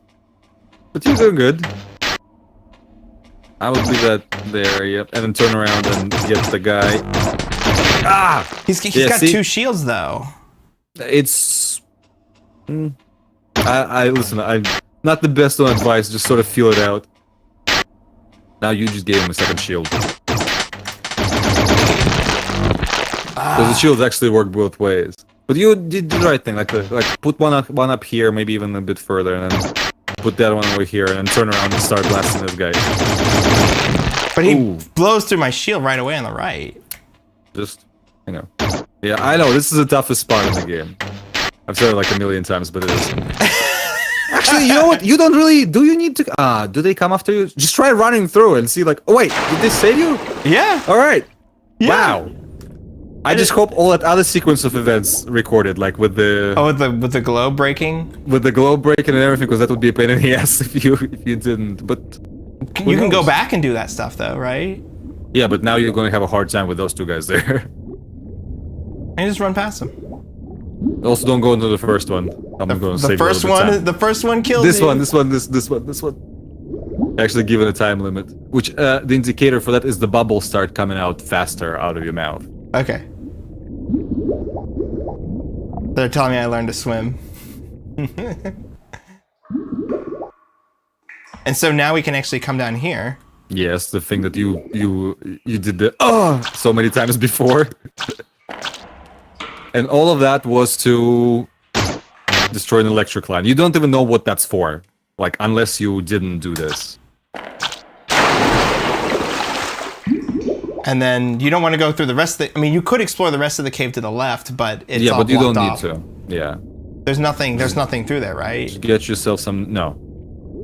But you're doing good. I would leave that there, yep. And then turn around and get the guy. Ah! He's got 2 shields, though. It's... listen, I'm not the best on advice, just sort of feel it out. Now you just gave him a second shield. Because the shields actually work both ways. But you did the right thing, like put one up here, maybe even a bit further, and then put that one over here, and then turn around and start blasting this guy. But he blows through my shield right away on the right. Just, you know. Yeah, I know, this is the toughest spot in the game. I've said it like a million times, but it is. Actually, you know what? You don't really... Do you need to... do they come after you? Just try running through and see like... Oh, wait. Did they save you? Yeah. Alright. Yeah. Wow. I just hope all that other sequence of events recorded, like with the... Oh, with the globe breaking? With the globe breaking and everything, because that would be a pain in the ass if you didn't, but... You can go back and do that stuff, though, right? Yeah, but now you're going to have a hard time with those 2 guys there. And just run past them. Also, don't go into the first one. I'm going to save you a little bit of time. The first one kills this you. one. Actually, given a time limit, which the indicator for that is the bubbles start coming out faster out of your mouth. Okay. They're telling me I learned to swim. And so now we can actually come down here. Yes, the thing that you did so many times before. And all of that was to destroy an electric line. You don't even know what that's for, like, unless you didn't do this. And then you don't want to go through the rest of the... I mean, you could explore the rest of the cave to the left, but it's all but you don't blocked need off. to. Yeah. There's nothing through there, right? Just get yourself some... No.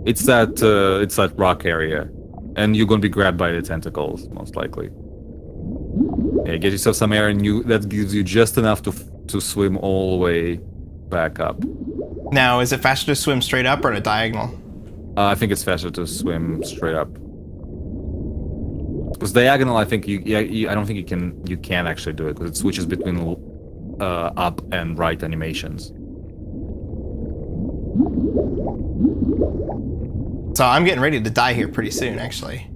It's that rock area. And you're gonna be grabbed by the tentacles, most likely. Yeah, get yourself some air, and that gives you just enough to swim all the way back up. Now, is it faster to swim straight up or at a diagonal? I think it's faster to swim straight up. Because diagonal, I think I don't think you can actually do it because it switches between up and right animations. So I'm getting ready to die here pretty soon, actually.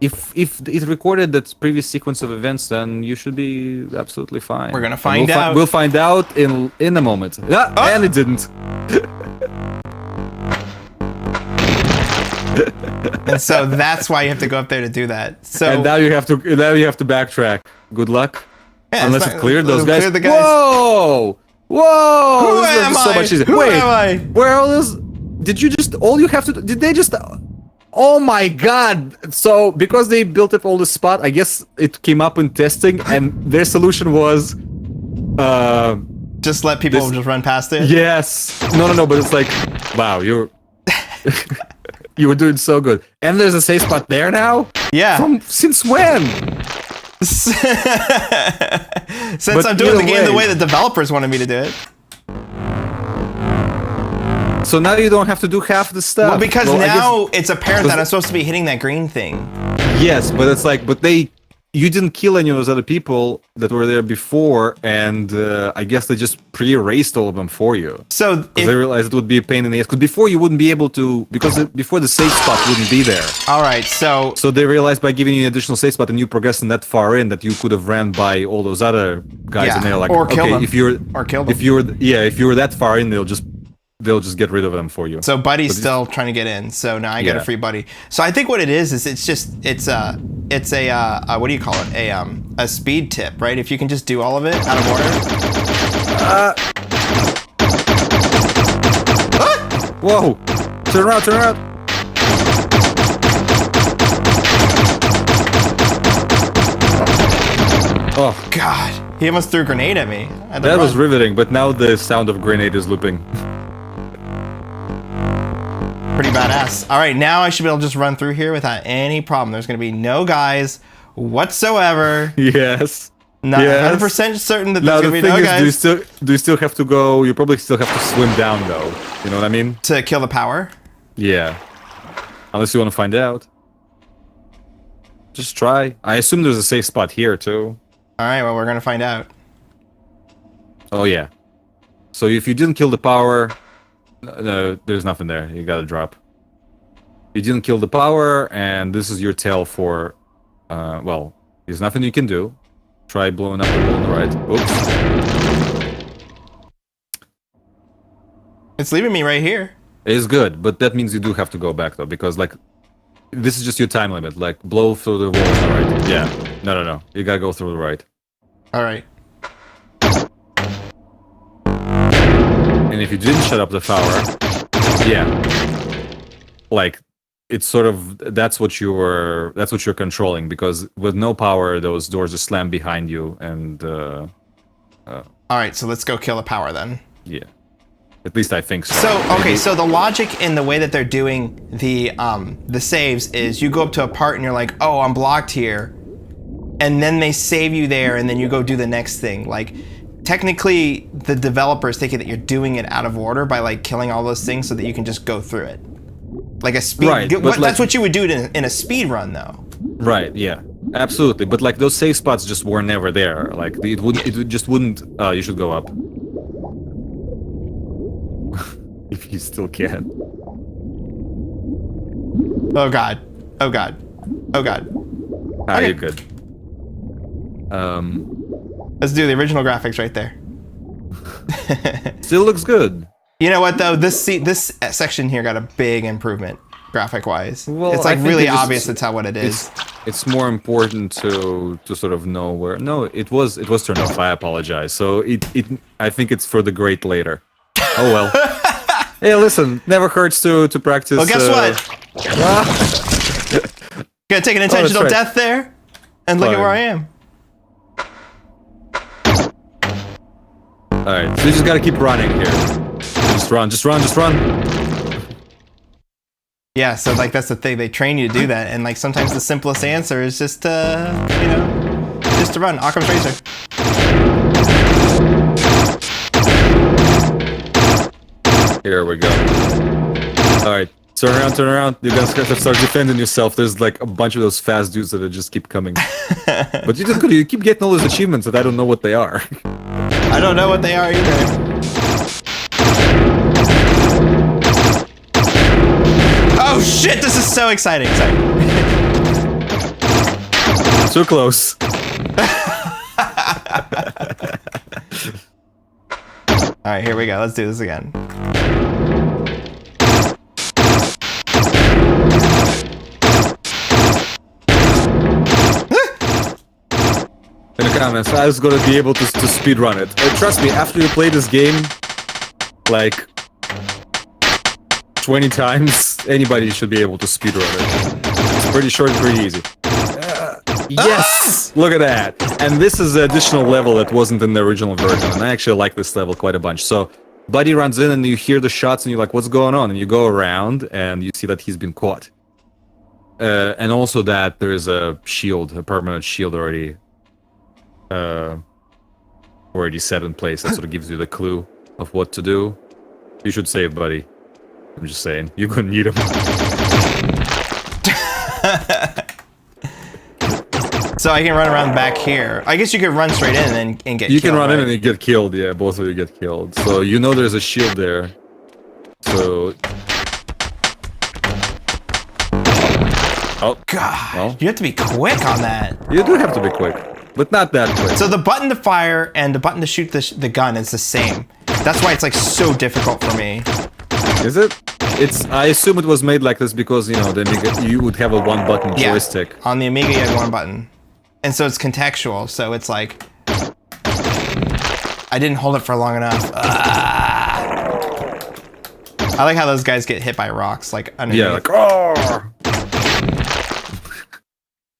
If it recorded that previous sequence of events, then you should be absolutely fine. We're gonna find out. We'll find out in a moment. Yeah, and it didn't. And so that's why you have to go up there to do that. So and now you have to backtrack. Good luck. Yeah, unless it cleared those guys. Clear the guys. Whoa! Whoa! Who this am is so I? much easier. Who Wait, am I? where are those? Did you just? All you have to? Did they just? Oh my god! So because they built up all this spot, I guess it came up in testing, and their solution was, just let people just run past it. Yes. No. But it's like, wow, you're. You were doing so good. And there's a safe spot there now? Yeah. Since when? Since I'm doing the game the way the developers wanted me to do it. So now you don't have to do half the stuff. Well, because now it's apparent that I'm supposed to be hitting that green thing. Yes, but it's like, you didn't kill any of those other people that were there before, and I guess they just pre-erased all of them for you. So they realized it would be a pain in the ass. Because before you wouldn't be able to, before the safe spot wouldn't be there. All right, so they realized by giving you an additional safe spot and you progressing that far in that you could have ran by all those other guys, and they're like, or kill them. if you're if you were that far in, they'll just get rid of them for you. So Buddy's still trying to get in. So now I get a free Buddy. So I think what it is it's a what do you call it? A speed tip, right? If you can just do all of it out of order. Whoa! Turn around! Oh God! He almost threw a grenade at me. That was riveting, but now the sound of grenade is looping. Pretty badass. All right, now I should be able to just run through here without any problem. There's going to be no guys whatsoever. Yes. Not 100% certain that there's going to be no guys. Do you still have to go? You probably still have to swim down, though. You know what I mean? To kill the power? Yeah. Unless you want to find out. Just try. I assume there's a safe spot here, too. All right, well, we're going to find out. Oh yeah. So if you didn't kill the power, no, there's nothing there. You gotta drop. You didn't kill the power, and this is your tail for. Well, there's nothing you can do. Try blowing up the wall on the right. Oops. It's leaving me right here. It's good, but that means you do have to go back though, because like, this is just your time limit. Like, blow through the wall on the right. Yeah. No. You gotta go through the right. All right. And if you didn't shut up the power, yeah, like it's sort of that's what you're controlling, because with no power, those doors just slam behind you, and all right, so let's go kill the power then. yeah, at least I think so. So okay, so the logic in the way that they're doing the saves is you go up to a part and you're like, oh, I'm blocked here, and then they save you there, and then you go do the next thing. Like, technically, the developers think that you're doing it out of order by like killing all those things so that you can just go through it. Like a speed. Right, That's what you would do in a speed run, though. Right. Yeah. Absolutely. But like those save spots just were never there. Like it just wouldn't. You should go up. If you still can. Oh god. Oh god. Oh god. Ah, Okay. you're good. Let's do the original graphics right there. Still looks good. You know what though? This section here got a big improvement graphic wise. Well, it's I like think really they just- obvious to tell what it is. It's more important to sort of know where. No, it was turned off. I apologize. So I think it's for the great later. Oh well. Hey, listen, never hurts to practice. Well, guess what? Gonna take an intentional right. death there, and look at Fine. where I am. All right, so you just gotta keep running here. Just run. Yeah, so like that's the thing. They train you to do that, and like sometimes the simplest answer is just just to run. Occam's razor. Here we go. All right, turn around. You guys have to start defending yourself. There's like a bunch of those fast dudes that just keep coming. But you did good. You keep getting all those achievements that I don't know what they are. I don't know what they are either. Oh shit! This is so exciting. Too close. All right, here we go. Let's do this again. In the comments, I was gonna be able to speedrun it. Trust me, after you play this game, like 20 times, anybody should be able to speedrun it. It's pretty short and pretty easy. Yes! Look at that! And this is an additional level that wasn't in the original version, and I actually like this level quite a bunch. So, Buddy runs in and you hear the shots and you're like, what's going on? And you go around and you see that he's been caught. And also that there's a shield, a permanent shield already set in place. That sort of gives you the clue of what to do. You should save, Buddy. I'm just saying, you're gonna need him. So I can run around back here. I guess you could run straight in and get You killed, can run in right? and you get killed, yeah, both of you get killed. So you know there's a shield there. So... Oh, God, well, you have to be quick on that. you do have to be quick, but not that quick. So the button to fire and the button to shoot the gun is the same. That's why it's like so difficult for me. Is it? I assume it was made like this because, you know, you would have a one-button Yeah. joystick. On the Amiga, you had one button. And so it's contextual, so it's like... I didn't hold it for long enough. I like how those guys get hit by rocks, like underneath. Yeah, like, oh!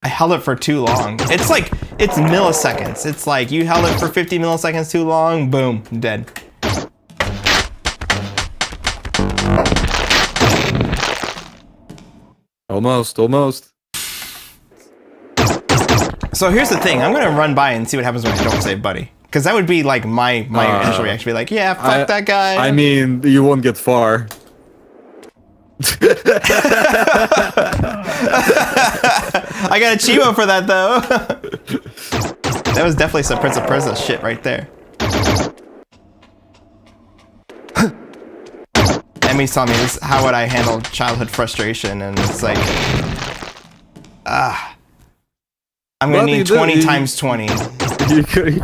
I held it for too long. It's like, it's milliseconds. It's like, you held it for 50 milliseconds too long, boom, dead. Almost. So here's the thing, I'm gonna run by and see what happens when I don't save Buddy. Because that would be like my initial reaction, be like, yeah, fuck that guy. I mean, you won't get far. I got a Chivo for that though. That was definitely some Prince of Persia shit right there. Emmy's telling me this how would I handle childhood frustration, and it's like, I'm gonna need 20 times 20. You could.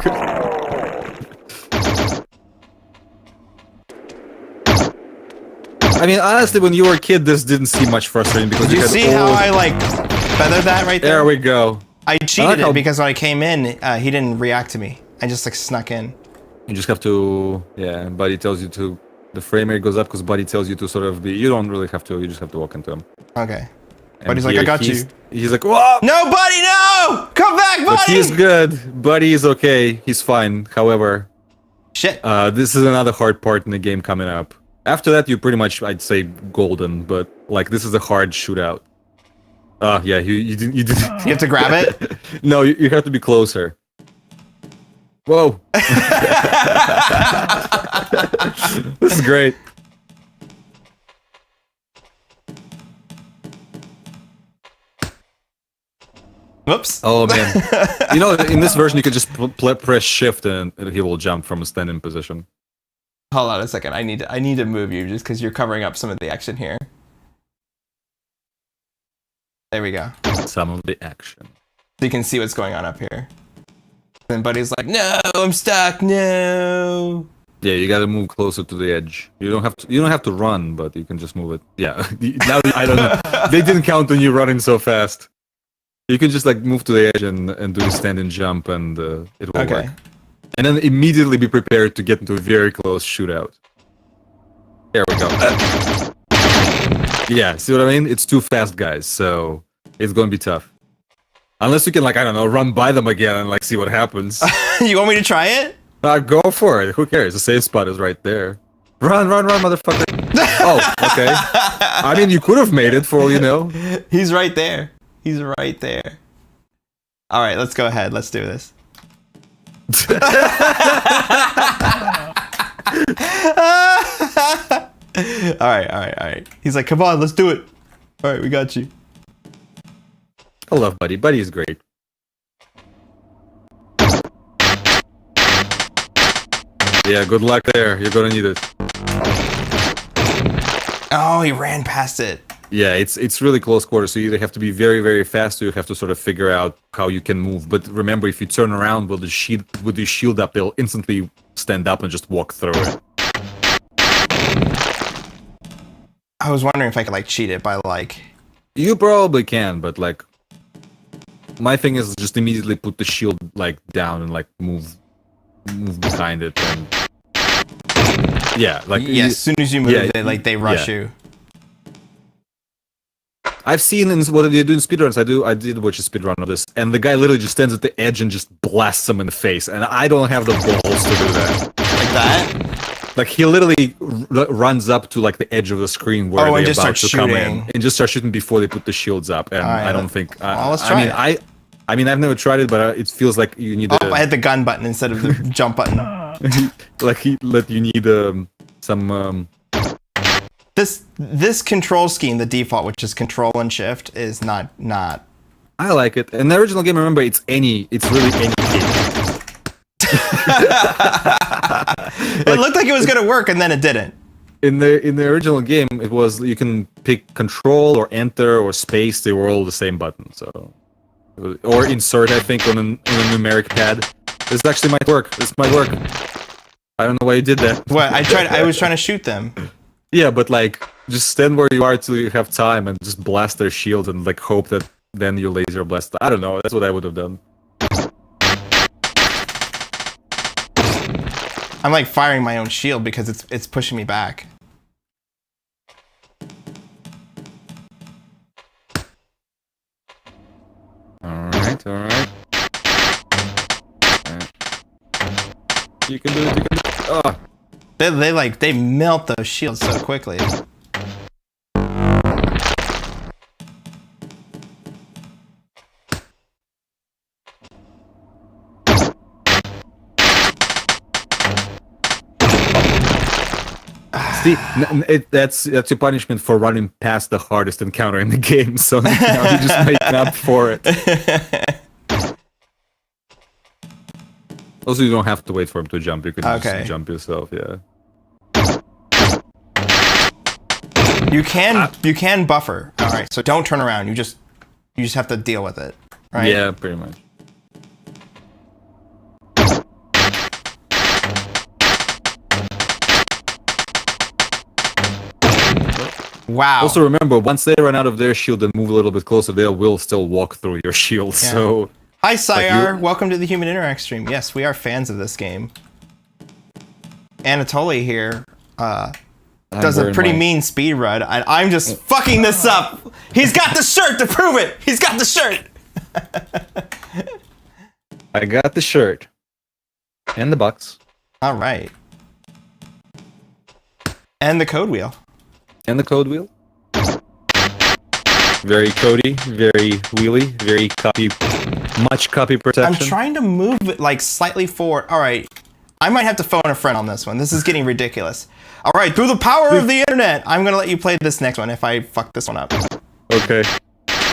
I mean, honestly, when you were a kid, this didn't seem much frustrating because Did you see how I like feathered that right there? There we go. I cheated it because when I came in, he didn't react to me. I just like snuck in. You just have to, yeah. Buddy tells you to. The frame rate goes up because Buddy tells you to sort of be. You don't really have to. You just have to walk into him. Okay. And Buddy's like, I got you. He's like, whoa! No, Buddy, no! Come back, Buddy! But he's good. Buddy is okay. He's fine. However, shit. This is another hard part in the game coming up. After that, you pretty much, I'd say, golden. But like, this is a hard shootout. Yeah, you didn't. You have to grab it? No, you have to be closer. Whoa! This is great. Whoops. Oh man! You know, in this version, you can just press shift and he will jump from a standing position. Hold on a second. I need to move you just because you're covering up some of the action here. There we go. Some of the action. So you can see what's going on up here. And Buddy's like, no, I'm stuck. No. Yeah, you gotta move closer to the edge. You don't have to run, but you can just move it. Yeah. Now I don't know. They didn't count on you running so fast. You can just like move to the edge and do the standing jump, and it will work. And then immediately be prepared to get into a very close shootout. There we go. Yeah, see what I mean? It's too fast, guys, so it's gonna be tough. Unless you can, like, I don't know, run by them again and like see what happens. You want me to try it? Go for it. Who cares? The safe spot is right there. Run, motherfucker. Oh, okay. I mean, you could have made it for all you know. He's right there. He's right there. All right, let's go ahead. Let's do this. All right. He's like, come on, let's do it. All right, we got you. I love Buddy. Buddy is great. Yeah, good luck there. You're gonna need it. Oh, he ran past it. Yeah, it's really close quarters, so you either have to be very, very fast, or you have to sort of figure out how you can move. But remember, if you turn around with the shield up, they'll instantly stand up and just walk through it. I was wondering if I could like cheat it by like. You probably can, but like, my thing is just immediately put the shield like down and like move behind it, and yeah, like yeah. As soon as you move, they rush you. I've seen in what they do in speedruns. I did watch a speedrun of this, and the guy literally just stands at the edge and just blasts him in the face, and I don't have the balls to do that. Like that? Like he literally runs up to like the edge of the screen where they're about to come in, and just start shooting before they put the shields up. And right, I don't think. Let's try it. I mean, I've never tried it, but it feels like you need. I hit the gun button instead of the jump button. Like you need some. This control scheme, the default, which is control and shift, is not. I like it. In the original game, remember, it's really any game. It looked like it was gonna work, and then it didn't. In the original game, it was you can pick control or enter or space. They were all the same button. So, or insert, I think, on a numeric pad. This actually might work. This might work. I don't know why you did that. What I was trying to shoot them. Yeah, but like, just stand where you are till you have time and just blast their shield and like hope that then your laser blast. I don't know. That's what I would have done. I'm like firing my own shield because it's pushing me back. All right. You can do it. Oh. They melt those shields so quickly. See, that's your punishment for running past the hardest encounter in the game. So now you're just making up for it. Also, you don't have to wait for him to jump. You can just jump yourself. Yeah. You can buffer. All right, so don't turn around. You just have to deal with it, right? Yeah, pretty much. Wow. Also remember, once they run out of their shield and move a little bit closer, they will still walk through your shield. Yeah. So, hi, Sayar. Welcome to the Human Interact stream. Yes, we are fans of this game. Anatoly here does a pretty mean speed run. I'm just fucking this up. He's got the shirt to prove it. He's got the shirt. I got the shirt and the box All right. And the code wheel. and the code wheel. Very cody, very wheelie, very much copy protection. I'm trying to move it like slightly forward. All right. I might have to phone a friend on this one. This is getting ridiculous. All right, through the power of the internet, I'm going to let you play this next one if I fuck this one up. Okay.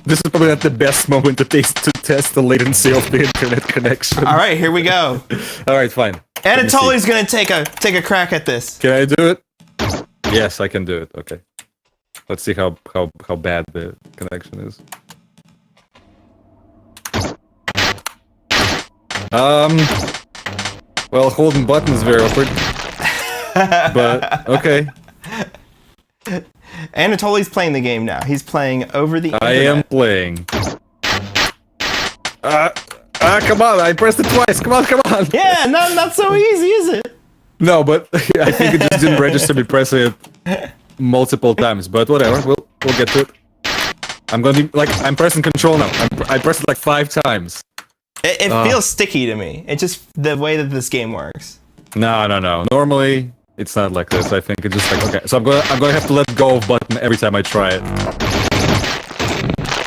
This is probably not the best moment to test the latency of the internet connection. All right, here we go. All right, fine. Anatoly's going to take a crack at this. Can I do it? Yes, I can do it. Okay. Let's see how bad the connection is. Well, holding buttons is very awkward. But okay. Anatoly's playing the game now. He's playing over the internet. I am playing. Come on! I pressed it twice. Come on! Yeah, not so easy, is it? No, but I think it just didn't register me pressing it multiple times. But whatever, we'll get to it. I'm gonna be I'm pressing control now. I pressed it like 5 times. It feels sticky to me. It's just the way that this game works. No. Normally it's not like this. I think it's just like okay. So I'm gonna have to let go of button every time I try it.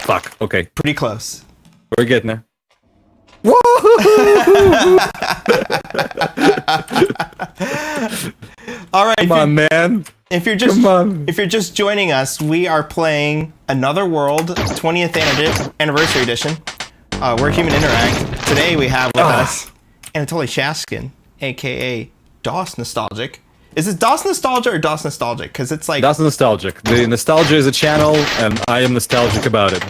Fuck. Okay. Pretty close. We're getting there. Woo! All right. Come on, man. If you're just joining us, we are playing Another World 20th Anniversary Edition. We're Human Interact. Today we have with us Anatoly Shashkin, aka DosNostalgic. Is it DosNostalgia or DosNostalgic? Because it's like DosNostalgic. The nostalgia is a channel, and I am nostalgic about it.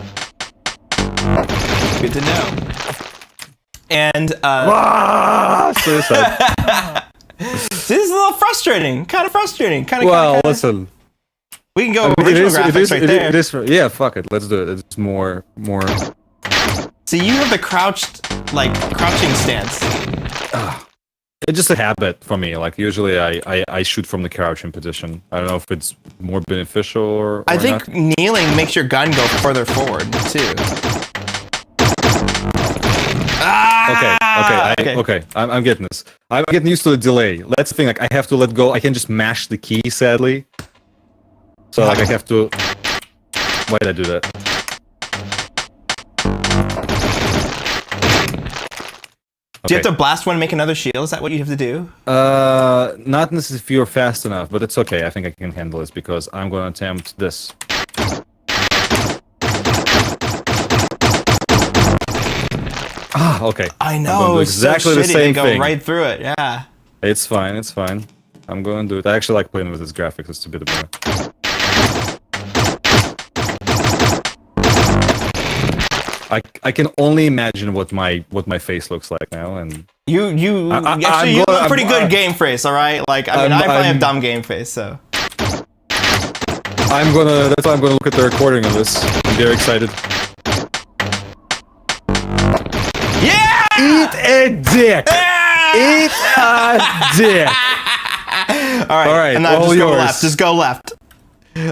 Good to know. And suicide. This is a little frustrating. Kind of frustrating. Listen. We can go original graphics right there. Yeah, fuck it. Let's do it. It's more. See, you have the crouching stance. It's just a habit for me. Like usually, I shoot from the crouching position. I don't know if it's more beneficial or I think not. Kneeling makes your gun go further forward too. Okay. I'm getting this. I'm getting used to the delay. That's the thing. Like I have to let go. I can just mash the key, sadly. So I have to. Why did I do that? Do you have to blast one and make another shield? Is that what you have to do? Not necessarily if you're fast enough, but it's okay. I think I can handle this because I'm going to attempt this. Okay. I know. I'm going to do exactly the same thing. Go right through it. Yeah. It's fine. I'm going to do it. I actually like playing with this graphics. It's a bit of a. I can only imagine what my face looks like now, and you have a pretty good game face, all right? Like I probably have dumb game face, so. That's why I'm gonna look at the recording of this. I'm very excited. Yeah! Eat a dick! Eat a dick! All right. And now all just yours. go left. Just go left.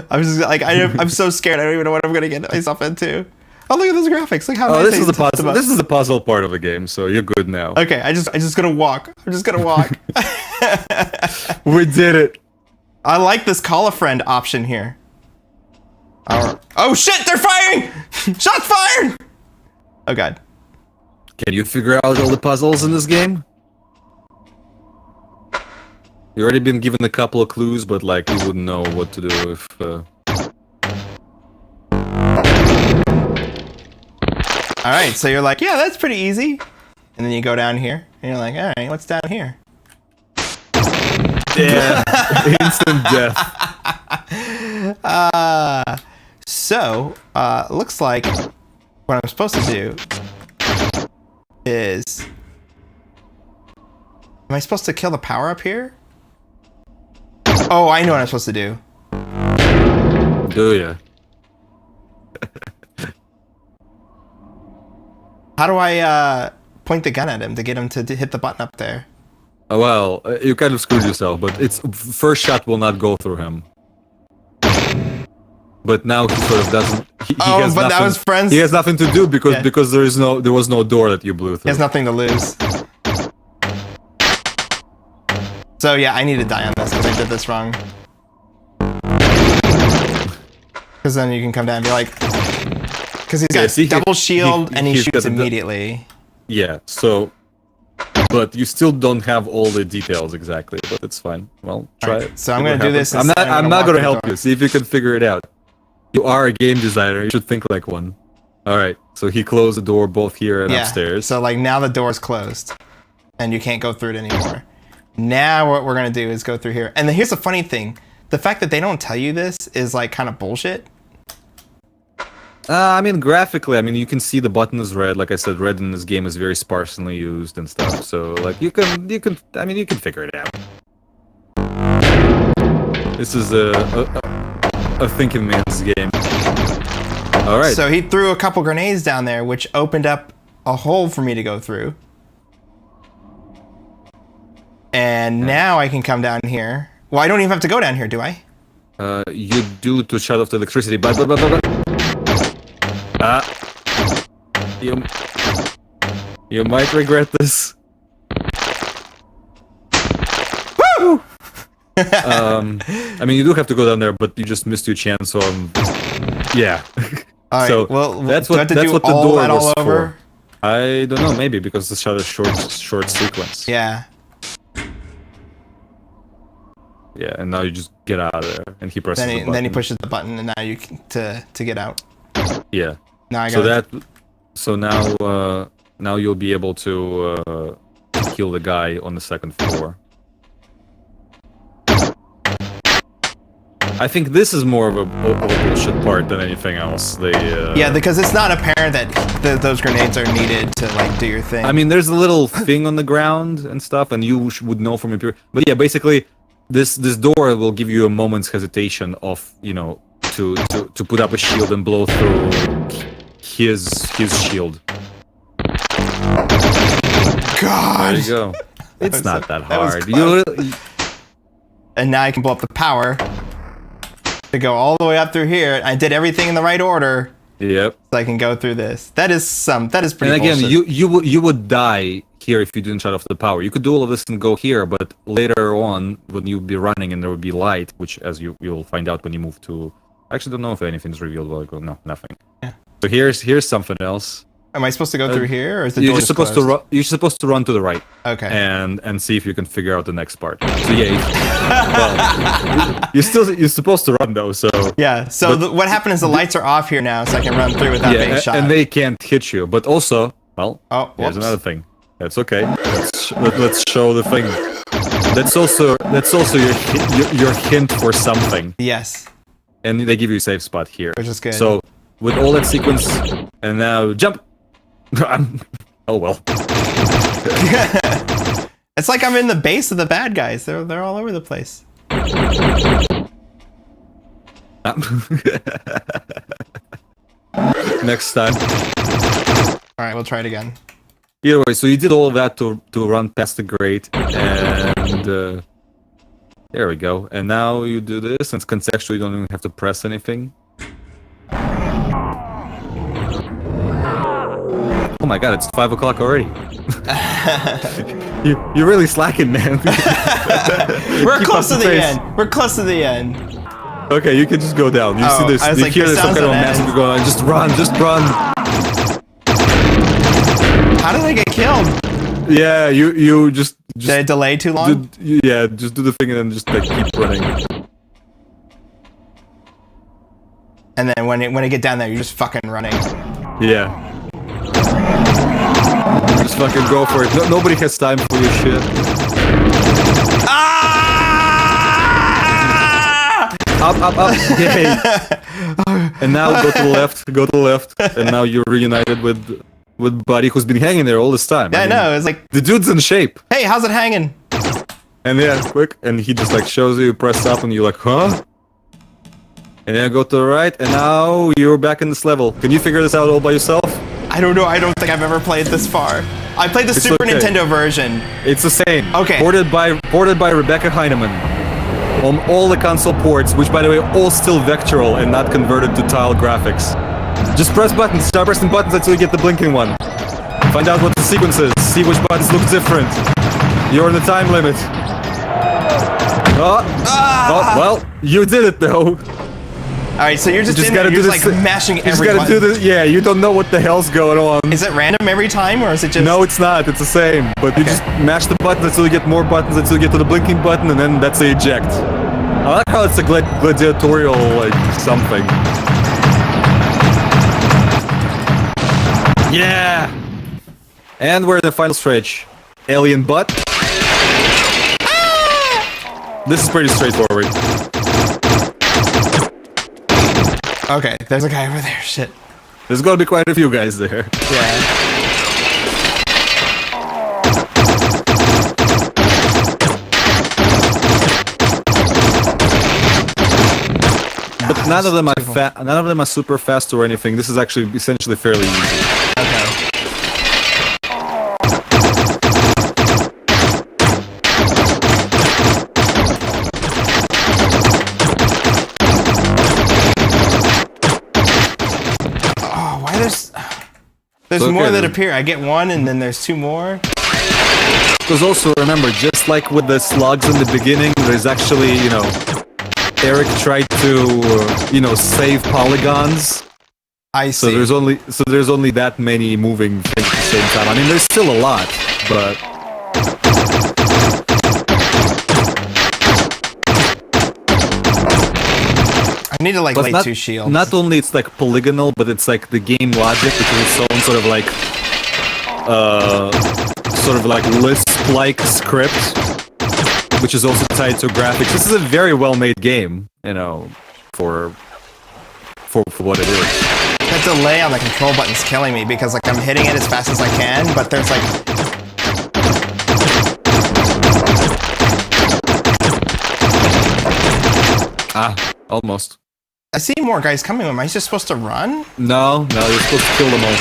I'm just like I'm so scared. I don't even know what I'm gonna get myself into. Oh, look at those graphics! Look how nice. This is the puzzle. This is the puzzle part of the game, so you're good now. Okay, I just gonna walk. I'm just gonna walk. We did it. I like this call a friend option here. Oh shit! They're firing! Shots fired! Oh god. Can you figure out all the puzzles in this game? You already been given a couple of clues, but like you wouldn't know what to do if. All right, so you're like, yeah, that's pretty easy, and then you go down here, and you're like, all right, what's down here? Yeah, instant death. Looks like what I'm supposed to do is... Am I supposed to kill the power up here? Oh, I know what I'm supposed to do. Do ya? How do I point the gun at him to get him to hit the button up there? Well, you kind of screwed yourself, but its first shot will not go through him. But now he sort of doesn't. He has but nothing, that was friends. He has nothing to do because there was no door that you blew through. He has nothing to lose. So yeah, I need to die on this because I did this wrong. Because then you can come down and be like, because he's got double shield and he shoots immediately. Yeah. So, but you still don't have all the details exactly. But it's fine. Well, try it. So I'm gonna do this. I'm not gonna help you. See if you can figure it out. You are a game designer. You should think like one. All right. So he closed the door both here and upstairs. So like now the door's closed, and you can't go through it anymore. Now what we're gonna do is go through here. And here's the funny thing: the fact that they don't tell you this is like kind of bullshit. I mean, graphically, I mean, you can see the button is red. Like I said, red in this game is very sparsely used and stuff. So like you can figure it out. This is a thinking man's game. All right. So he threw a couple grenades down there, which opened up a hole for me to go through. And now I can come down here. Well, I don't even have to go down here, do I? You do to shut off the electricity, but you might regret this. Woo! I mean, you do have to go down there, but you just missed your chance. So, yeah. All right, so well, that's what the door was over? for. I don't know, maybe because the shot is short sequence. Yeah. Yeah, and now you just get out of there, and he presses the button. Then he pushes the button, and now you can, to get out. Yeah. Now I got So now you'll be able to kill the guy on the second floor. I think this is more of a bullshit part than anything else. Yeah, because it's not apparent that those grenades are needed to like do your thing. I mean, there's a little thing on the ground and stuff, and you would know from your. But yeah, basically, this door will give you a moment's hesitation of to put up a shield and blow through his shield. God. There you go. It's not that hard. And now I can blow up the power to go all the way up through here. I did everything in the right order. Yep. So I can go through this. That is pretty. And again, bullshit. you would die here if you didn't shut off the power. You could do all of this and go here, but later on, when you'd be running and there would be light, which as you'll find out when you move to. I actually don't know if anything's revealed. Well, no, nothing. Yeah. So here's something else. Am I supposed to go through here, or is the door You're supposed closed? you're supposed to run to the right. Okay. And see if you can figure out the next part. So yeah, well, you're supposed to run though. So yeah. So what happened is the lights are off here now, so I can run through without being shot. And they can't hit you. But also, well, here's whoops. another thing. That's okay. Let's show the thing. That's also your hint for something. Yes. And they give you a safe spot here, which is good. So with all that sequence, and now jump. Oh well. It's like I'm in the base of the bad guys. They're all over the place. Next time. All right, we'll try it again. Either way, so you did all of that to run past the grate, and there we go. And now you do this, and contextually you don't even have to press anything. Oh my god, it's 5 o'clock already. You're really slacking, man. We're close to the end. We're close to the end. Okay, you can just go down. You see this? You hear some kind of massive going on. Just run, just run. How did I get killed? Yeah, you just. Did I delay too long? Yeah, just do the thing and then just like keep running. And then when I get down there, you're just fucking running. Yeah. Just fucking go for it. Nobody has time for your shit. Ah! Up. Yay. And now go to the left, and now you're reunited with Buddy, who's been hanging there all this time. Yeah, I know. It's like the dude's in shape. Hey, how's it hanging? And yeah, quick, and he just like shows you, press up, and you're like, huh? And then go to the right, and now you're back in this level. Can you figure this out all by yourself? I don't know. I don't think I've ever played this far. I played the Super Nintendo version. It's the same. Okay. Ported by Rebecca Heinemann on all the console ports, which by the way, all still vectoral and not converted to tile graphics. Just press buttons. Start pressing buttons until you get the blinking one. Find out what the sequence is. See which buttons look different. You're in the time limit. Oh, well, you did it though. Alright, so you're just in there, you're just like mashing every button. Yeah, you don't know what the hell's going on. Is it random every time, or is it just... No, it's not. It's the same. But you just mash the buttons until you get more buttons, until you get to the blinking button, and then that's the eject. I like how it's a gladiatorial, like, something. Yeah! And we're in the final stretch. Alien butt. This is pretty straightforward. Okay, there's a guy over there. Shit. There's gonna be quite a few guys there. Yeah. But none of them are super fast or anything. This is actually essentially fairly easy. Okay. There's more that appear. I get one, and then there's two more. Because also remember, just like with the slugs in the beginning, there's actually, you know, Eric tried to, you know, save polygons. I see. So there's only that many moving things at the same time. I mean, there's still a lot, but. I need to like lay two shields. Not only it's like polygonal, but it's like the game logic, which is its own sort of like Lisp-like script, which is also tied to graphics. This is a very well-made game, you know, for what it is. That delay on the control button's killing me because like I'm hitting it as fast as I can, but there's like. Almost. I see more guys coming. Am I just supposed to run? No, you're supposed to kill them all.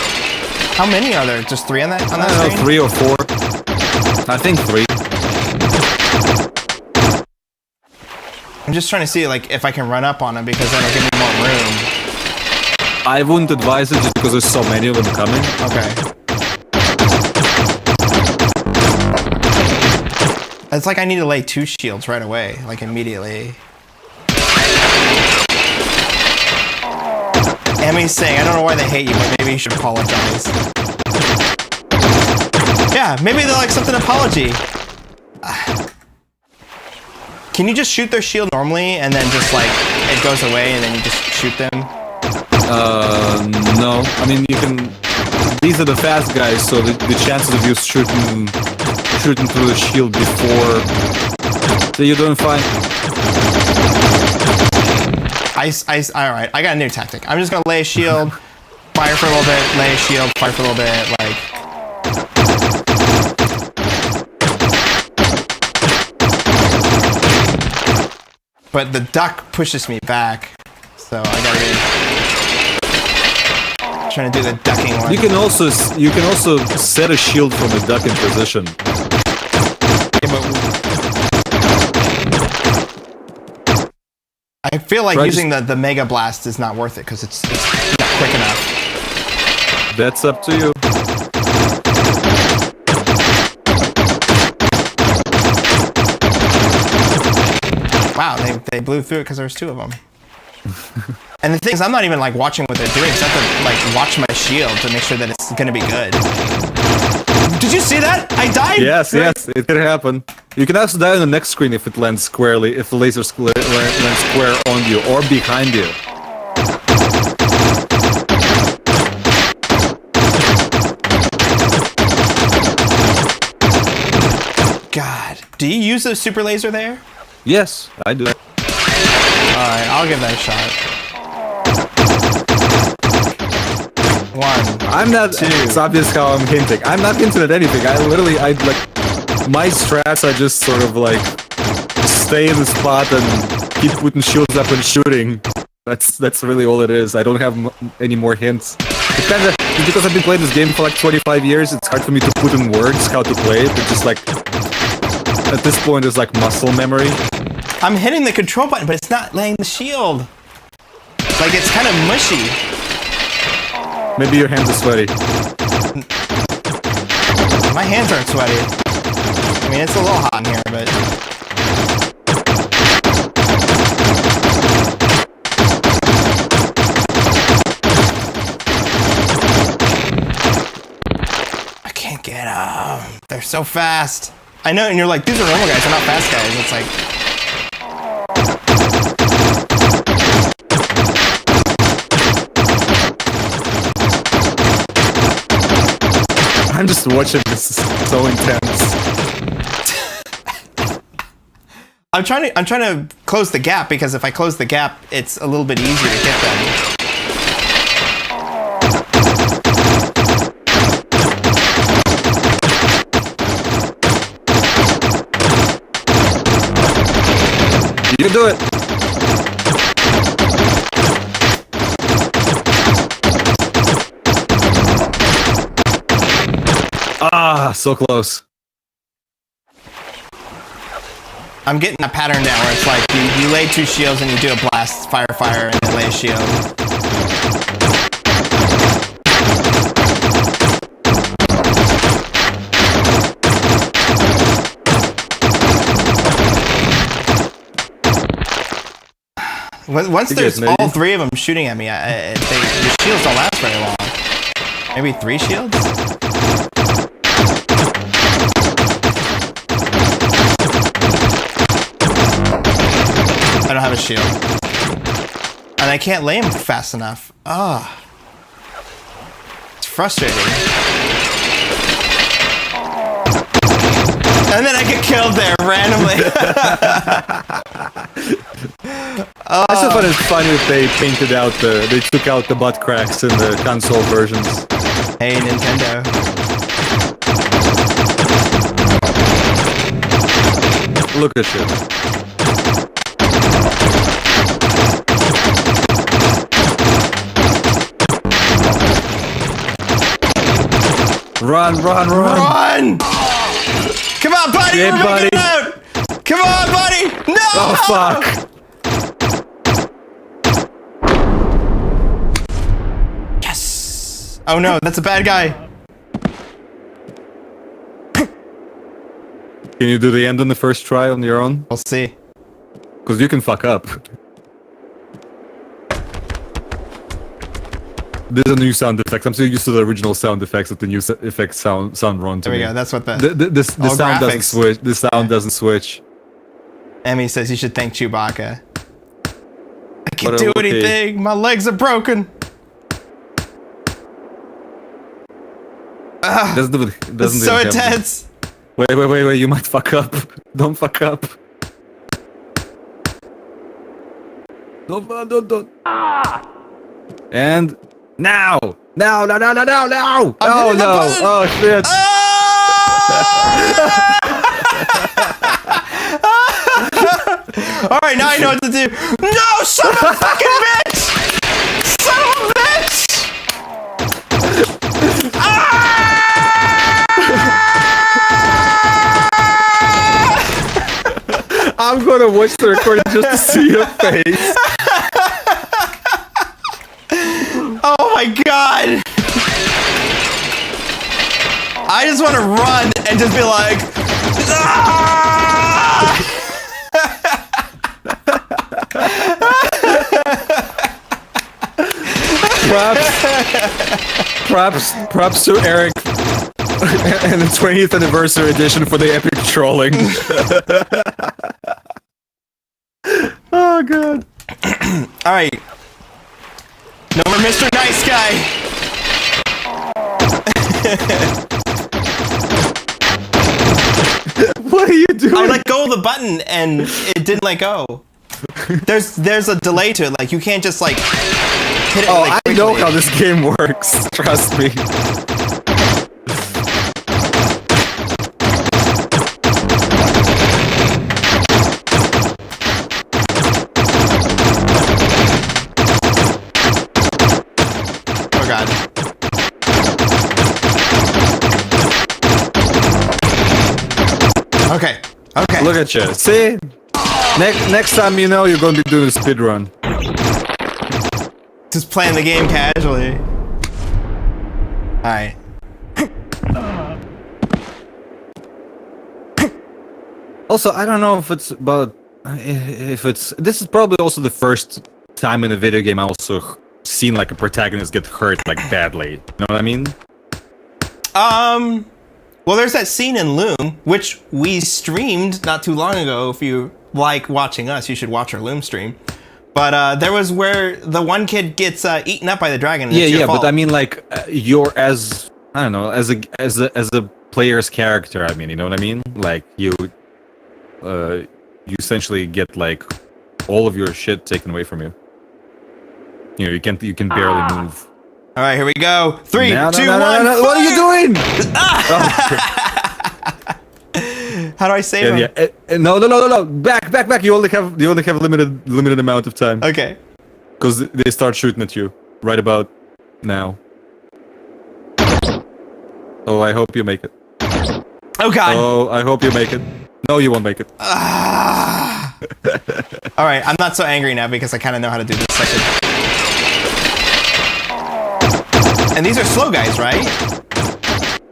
How many are there? Just 3 on that screen? I don't know, 3 or 4. I think 3. I'm just trying to see like if I can run up on them because that'll give me more room. I wouldn't advise it just because there's so many of them coming. Okay. It's like I need to lay 2 shields right away, like immediately. Emmy's saying, I don't know why they hate you, but maybe you should apologize. Yeah, maybe they're like something apology. Can you just shoot their shield normally and then just like it goes away and then you just shoot them? No. I mean, you can. These are the fast guys, so the chances of you shooting through the shield before. So you're doing fine. Alright, I got a new tactic. I'm just gonna lay a shield, fire for a little bit, lay a shield, fire for a little bit, like... But the duck pushes me back, so I gotta be... trying to do the ducking one. You can also set a shield from the duck in position. Yeah, but... I feel like using the Mega Blast is not worth it because it's not quick enough. That's up to you. Wow, they blew through it because there was 2 of them. And the thing is, I'm not even like watching what they're doing, because I have to like watch my shield to make sure that it's gonna be good. Did you see that? I died. Yes, it could happen. You can also die on the next screen if it lands squarely, if the laser lands square on you or behind you. God, do you use the super laser there? Yes, I do. Alright, I'll give that a shot. 1. I'm not. It's obvious how I'm hinting. I'm not hinting at anything. I like my strats. I just sort of like stay in the spot and keep putting shields up and shooting. That's really all it is. I don't have any more hints. It's kind of because I've been playing this game for like 25 years. It's hard for me to put in words how to play it. It's just like at this point, it's like muscle memory. I'm hitting the control button, but it's not laying the shield. Like it's kind of mushy. Maybe your hands are sweaty. My hands aren't sweaty. I mean, it's a little hot in here, but... I can't get them. They're so fast. I know, and you're like, these are normal guys, they're not fast guys. It's like... I'm just watching this. This is so intense. I'm trying to close the gap because if I close the gap, it's a little bit easier to get them. You can do it. Ah, so close. I'm getting that pattern down where it's like you lay 2 shields and you do a blast, fire, and then lay a shield. Once there's all 3 of them shooting at me, the shields don't last very long. Maybe 3 shields? I don't have a shield. And I can't lay him fast enough. Ah. It's frustrating. And then I get killed there randomly. I just thought it's funny that they painted out they took out the butt cracks in the console versions. Hey, Nintendo. Look at you. Run! Run! Come on, buddy! Yeah, we're buddy. making it out! Come on, buddy! No! Oh, fuck! Yes! Oh no, that's a bad guy. Can you do the end on the first try on your own? We'll see. Because you can fuck up. There's a new sound effect. I'm so used to the original sound effects that the new effects sound wrong to me. There we go. That's what the sound doesn't graphics. switch. The sound doesn't switch. Emmy says you should thank Chewbacca. I can't What do okay. anything. My legs are broken. Doesn't do it. It's Doesn't so do it. intense. Wait! You might fuck up. Don't fuck up. Don't. And now! No! I'm Oh hitting the no! button. Oh shit! All right, now I know what to do. No, son of a fucking bitch! Son of a bitch! I'm gonna watch the recording just to see your face. Oh my god! I just want to run and just be like, ah! Props to Eric and the 20th anniversary edition for the epic trolling. Oh god. All right. No more Mr. Nice Guy. What are you doing? I let go of the button and it didn't let go. There's a delay to it. Like you can't just like hit it. Oh, like, I know how this game works. Trust me. Oh god. Okay. Okay. Look at you. See? Next time you know you're going to be doing a speed run. Just playing the game casually. Alright. Also, I don't know if it's about... This is probably also the first time in a video game I also seen like a protagonist get hurt like badly. You know what I mean? Well, there's that scene in Loom, which we streamed not too long ago. If you like watching us, you should watch our Loom stream. But there was where the one kid gets eaten up by the dragon. And it's your fault. But I mean, like, you're as I don't know, as a player's character. I mean, you know what I mean? Like you essentially get like all of your shit taken away from you. You know, you can barely move. All right, here we go. 3, 2, 1. What are you doing? How do I save him? Yeah. No. Back. You only have a limited amount of time. Okay. Because they start shooting at you right about now. Oh, I hope you make it. Oh god. Oh, I hope you make it. No, you won't make it. All right, I'm not so angry now because I kind of know how to do this section. And these are slow guys, right?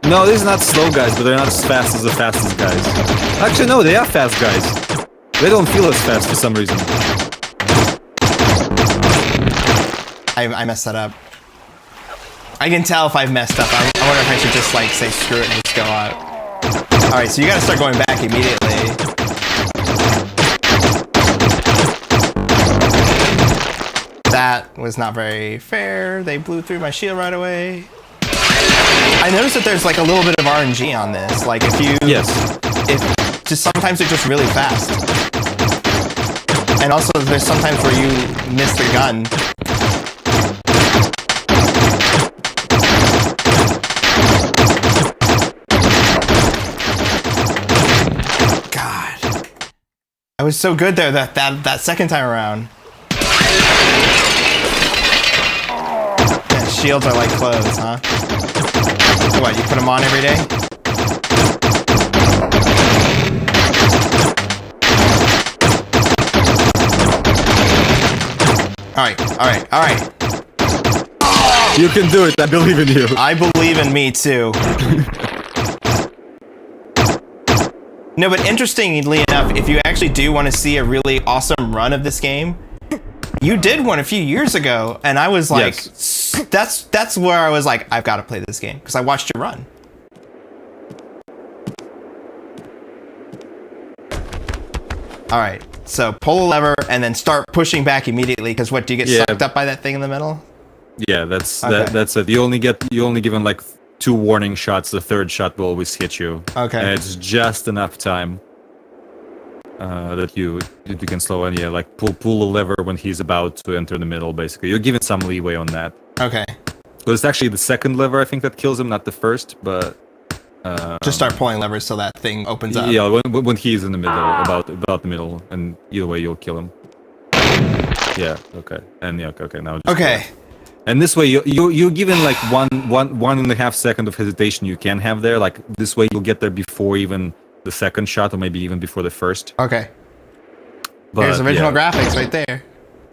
No, these are not slow guys, but they're not as fast as the fastest guys. Actually, no, they are fast guys. They don't feel as fast for some reason. I messed that up. I can tell if I've messed up. I wonder if I should just like say screw it and just go out. All right, so you gotta start going back immediately. That was not very fair. They blew through my shield right away. I noticed that there's like a little bit of RNG on this. Like if you... Yes. If just sometimes they're just really fast. And also there's sometimes where you miss the gun. God. I was so good there that second time around. Shields are like clothes, huh? What, you put them on every day? Alright. You can do it, I believe in you. I believe in me too. No, but interestingly enough, if you actually do want to see a really awesome run of this game, you did one a few years ago, and I was like, yes. That's where I was like, I've got to play this game, because I watched you run. Alright, so pull a lever, and then start pushing back immediately, because what, do you get sucked up by that thing in the middle? Yeah, that's it. You only given like 2 warning shots, the third shot will always hit you. Okay. And it's just enough time. That you can slow and like pull a lever when he's about to enter the middle. Basically, you're given some leeway on that. Okay. So it's actually the second lever I think that kills him, not the first. But just start pulling levers so that thing opens up. Yeah, when he's in the middle, about the middle, and either way you'll kill him. Yeah. Okay. And yeah. Okay. Now. Okay. And this way you're given like one and a half second of hesitation you can have there. Like this way you'll get there before even the second shot, or maybe even before the first. Okay. But, there's original graphics right there.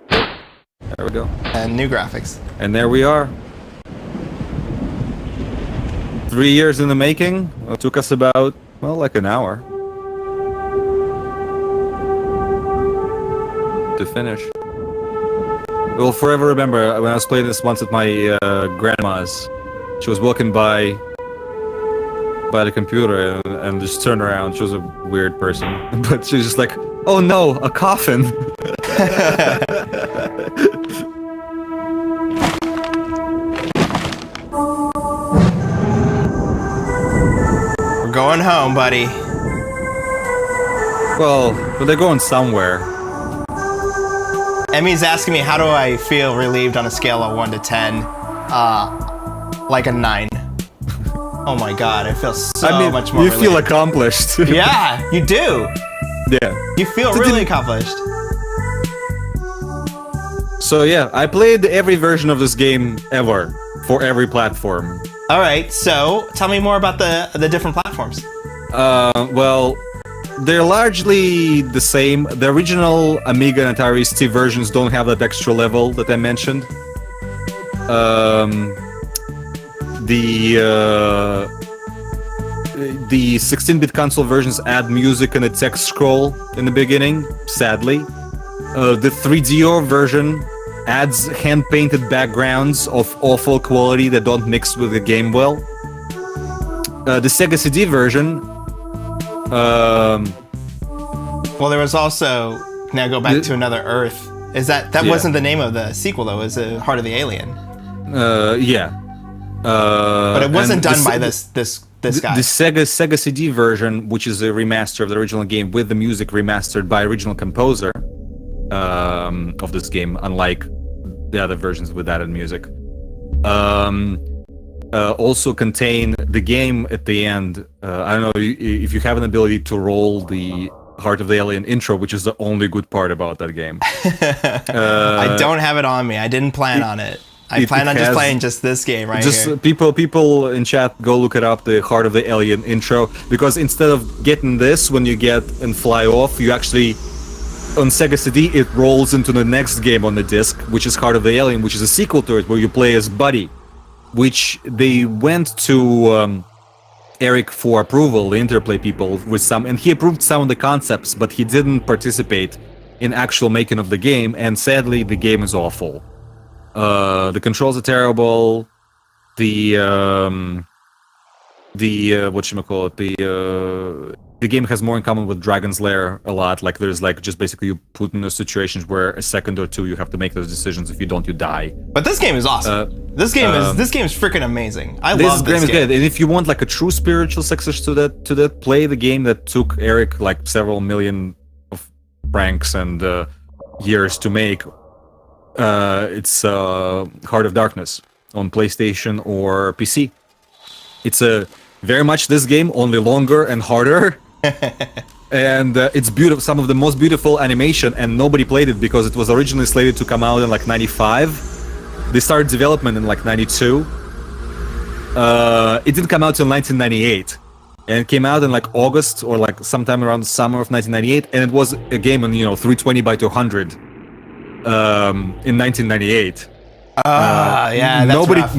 There we go. And new graphics. And there we are. 3 years in the making. It took us about, well, like an hour to finish. We'll forever remember when I was playing this once at my grandma's. She was walking by the computer and just turned around. She was a weird person, but she was just like, "Oh no, a coffin!" We're going home, buddy. Well, but they're going somewhere. Emmy's asking me, how do I feel relieved on a scale of 1 to 10? Like a 9. Oh my god, I feel so much more you relieved. feel accomplished. Yeah, you do. Yeah. You feel really accomplished. So yeah, I played every version of this game ever for every platform. All right, so tell me more about the different platforms. Well, they're largely the same. The original Amiga and Atari ST versions don't have that extra level that I mentioned. The 16-bit console versions add music and a text scroll in the beginning, sadly. The 3DO version adds hand-painted backgrounds of awful quality that don't mix with the game well. The Sega CD version... well, there was also... Now go back to Another Earth. Is that wasn't the name of the sequel, though? It was Heart of the Alien. Yeah. But it wasn't done by this guy. The Sega CD version, which is a remaster of the original game with the music remastered by original composer of this game, unlike the other versions with added music, also contain the game at the end. I don't know if you have an ability to roll the Heart of the Alien intro, which is the only good part about that game. I don't have it on me. I didn't plan on it. I plan on just playing just this game right here. People in chat, go look it up, the Heart of the Alien intro, because instead of getting this when you get and fly off, you actually, on Sega CD, it rolls into the next game on the disc, which is Heart of the Alien, which is a sequel to it, where you play as Buddy, which they went to Eric for approval, the Interplay people, with some, and he approved some of the concepts, but he didn't participate in actual making of the game, and sadly, the game is awful. The controls are terrible. The game has more in common with Dragon's Lair a lot. Like there's like just basically you put in those situations where a second or two you have to make those decisions. If you don't, you die. But this game is awesome. This game is freaking amazing. I love this game. This game is good. And if you want like a true spiritual successor to that, play the game that took Eric like several million of francs and years to make. It's Heart of Darkness on PlayStation or PC. It's very much this game, only longer and harder. And it's beautiful, some of the most beautiful animation, and nobody played it because it was originally slated to come out in like 95. They started development in like 92. It didn't come out till 1998. And it came out in like August or like sometime around the summer of 1998, and it was a game on 320 by 200. In 1998. Yeah, that's rough.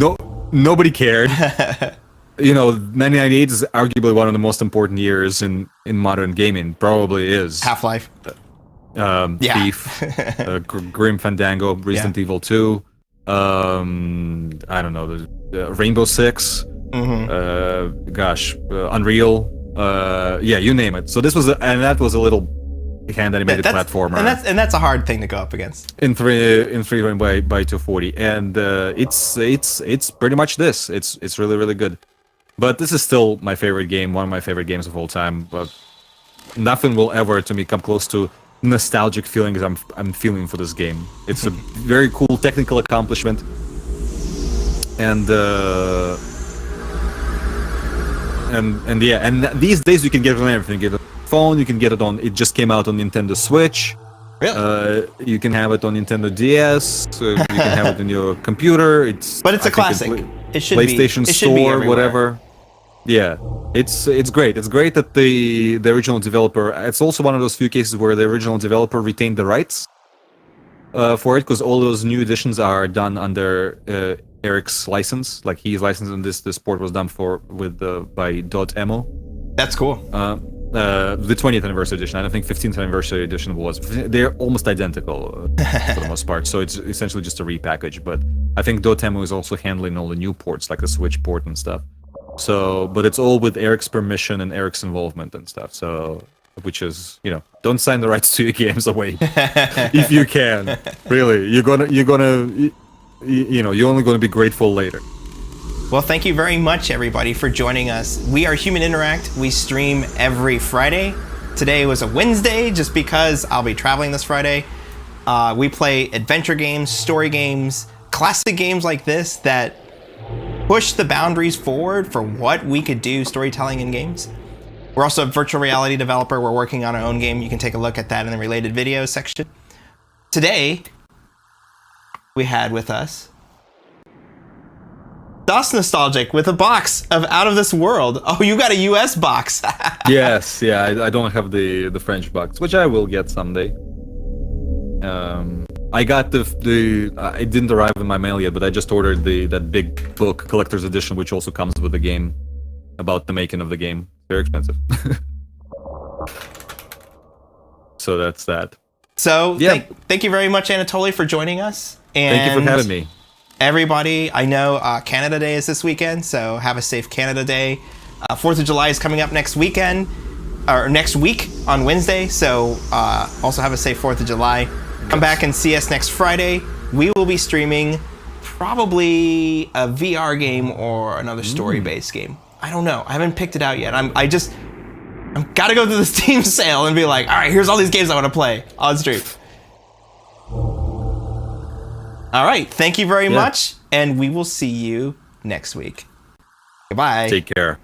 Nobody cared. 1998 is arguably one of the most important years in modern gaming. Probably is. Half-Life. Thief. Grim Fandango. Resident Evil 2. I don't know. Rainbow Six. Mm-hmm. Unreal. You name it. So this was, that was a little hand animated platformer, and that's a hard thing to go up against in 3 by 240, and it's pretty much this. It's really, really good. But this is still my favorite game, one of my favorite games of all time. But nothing will ever to me come close to nostalgic feelings I'm feeling for this game. It's a very cool technical accomplishment, and these days you can get it on everything. You get it on phone, you can get it on. It just came out on Nintendo Switch. Really? You can have it on Nintendo DS. You can have it on your computer. But it's a classic. It should PlayStation be. Store, whatever. Yeah, it's great. It's great that the original developer. It's also one of those few cases where the original developer retained the rights for it, because all those new editions are done under Eric's license. Like he's licensed, and this port was done by .emo. That's cool. The 20th anniversary edition. I don't think 15th anniversary edition was. They're almost identical for the most part. So it's essentially just a repackage. But I think .emo is also handling all the new ports, like the Switch port and stuff. So, but it's all with Eric's permission and Eric's involvement and stuff. So, which is, don't sign the rights to your games away if you can. Really, you're only going to be grateful later. Well, thank you very much, everybody, for joining us. We are Human Interact. We stream every Friday. Today was a Wednesday, just because I'll be traveling this Friday. We play adventure games, story games, classic games like this that push the boundaries forward for what we could do storytelling in games. We're also a virtual reality developer. We're working on our own game. You can take a look at that in the related videos section. Today, we had with us DosNostalgic with a box of Out of This World. Oh, you got a US box. Yes, yeah, I don't have the French box, which I will get someday. I got it didn't arrive in my mail yet, but I just ordered that big book, collector's edition, which also comes with the game, about the making of the game. Very expensive. So that's that. So yeah. Thank you very much, Anatoly, for joining us. And thank you for having me. Everybody, I know Canada Day is this weekend, so have a safe Canada Day. 4th of July is coming up next weekend, or next week on Wednesday, so also have a safe 4th of July. Come back and see us next Friday. We will be streaming probably a VR game or another story-based game. I don't know. I haven't picked it out yet. I'm gotta go to the Steam sale and be like, all right, here's all these games I want to play on stream. All right, thank you very much, and we will see you next week. Goodbye. Take care.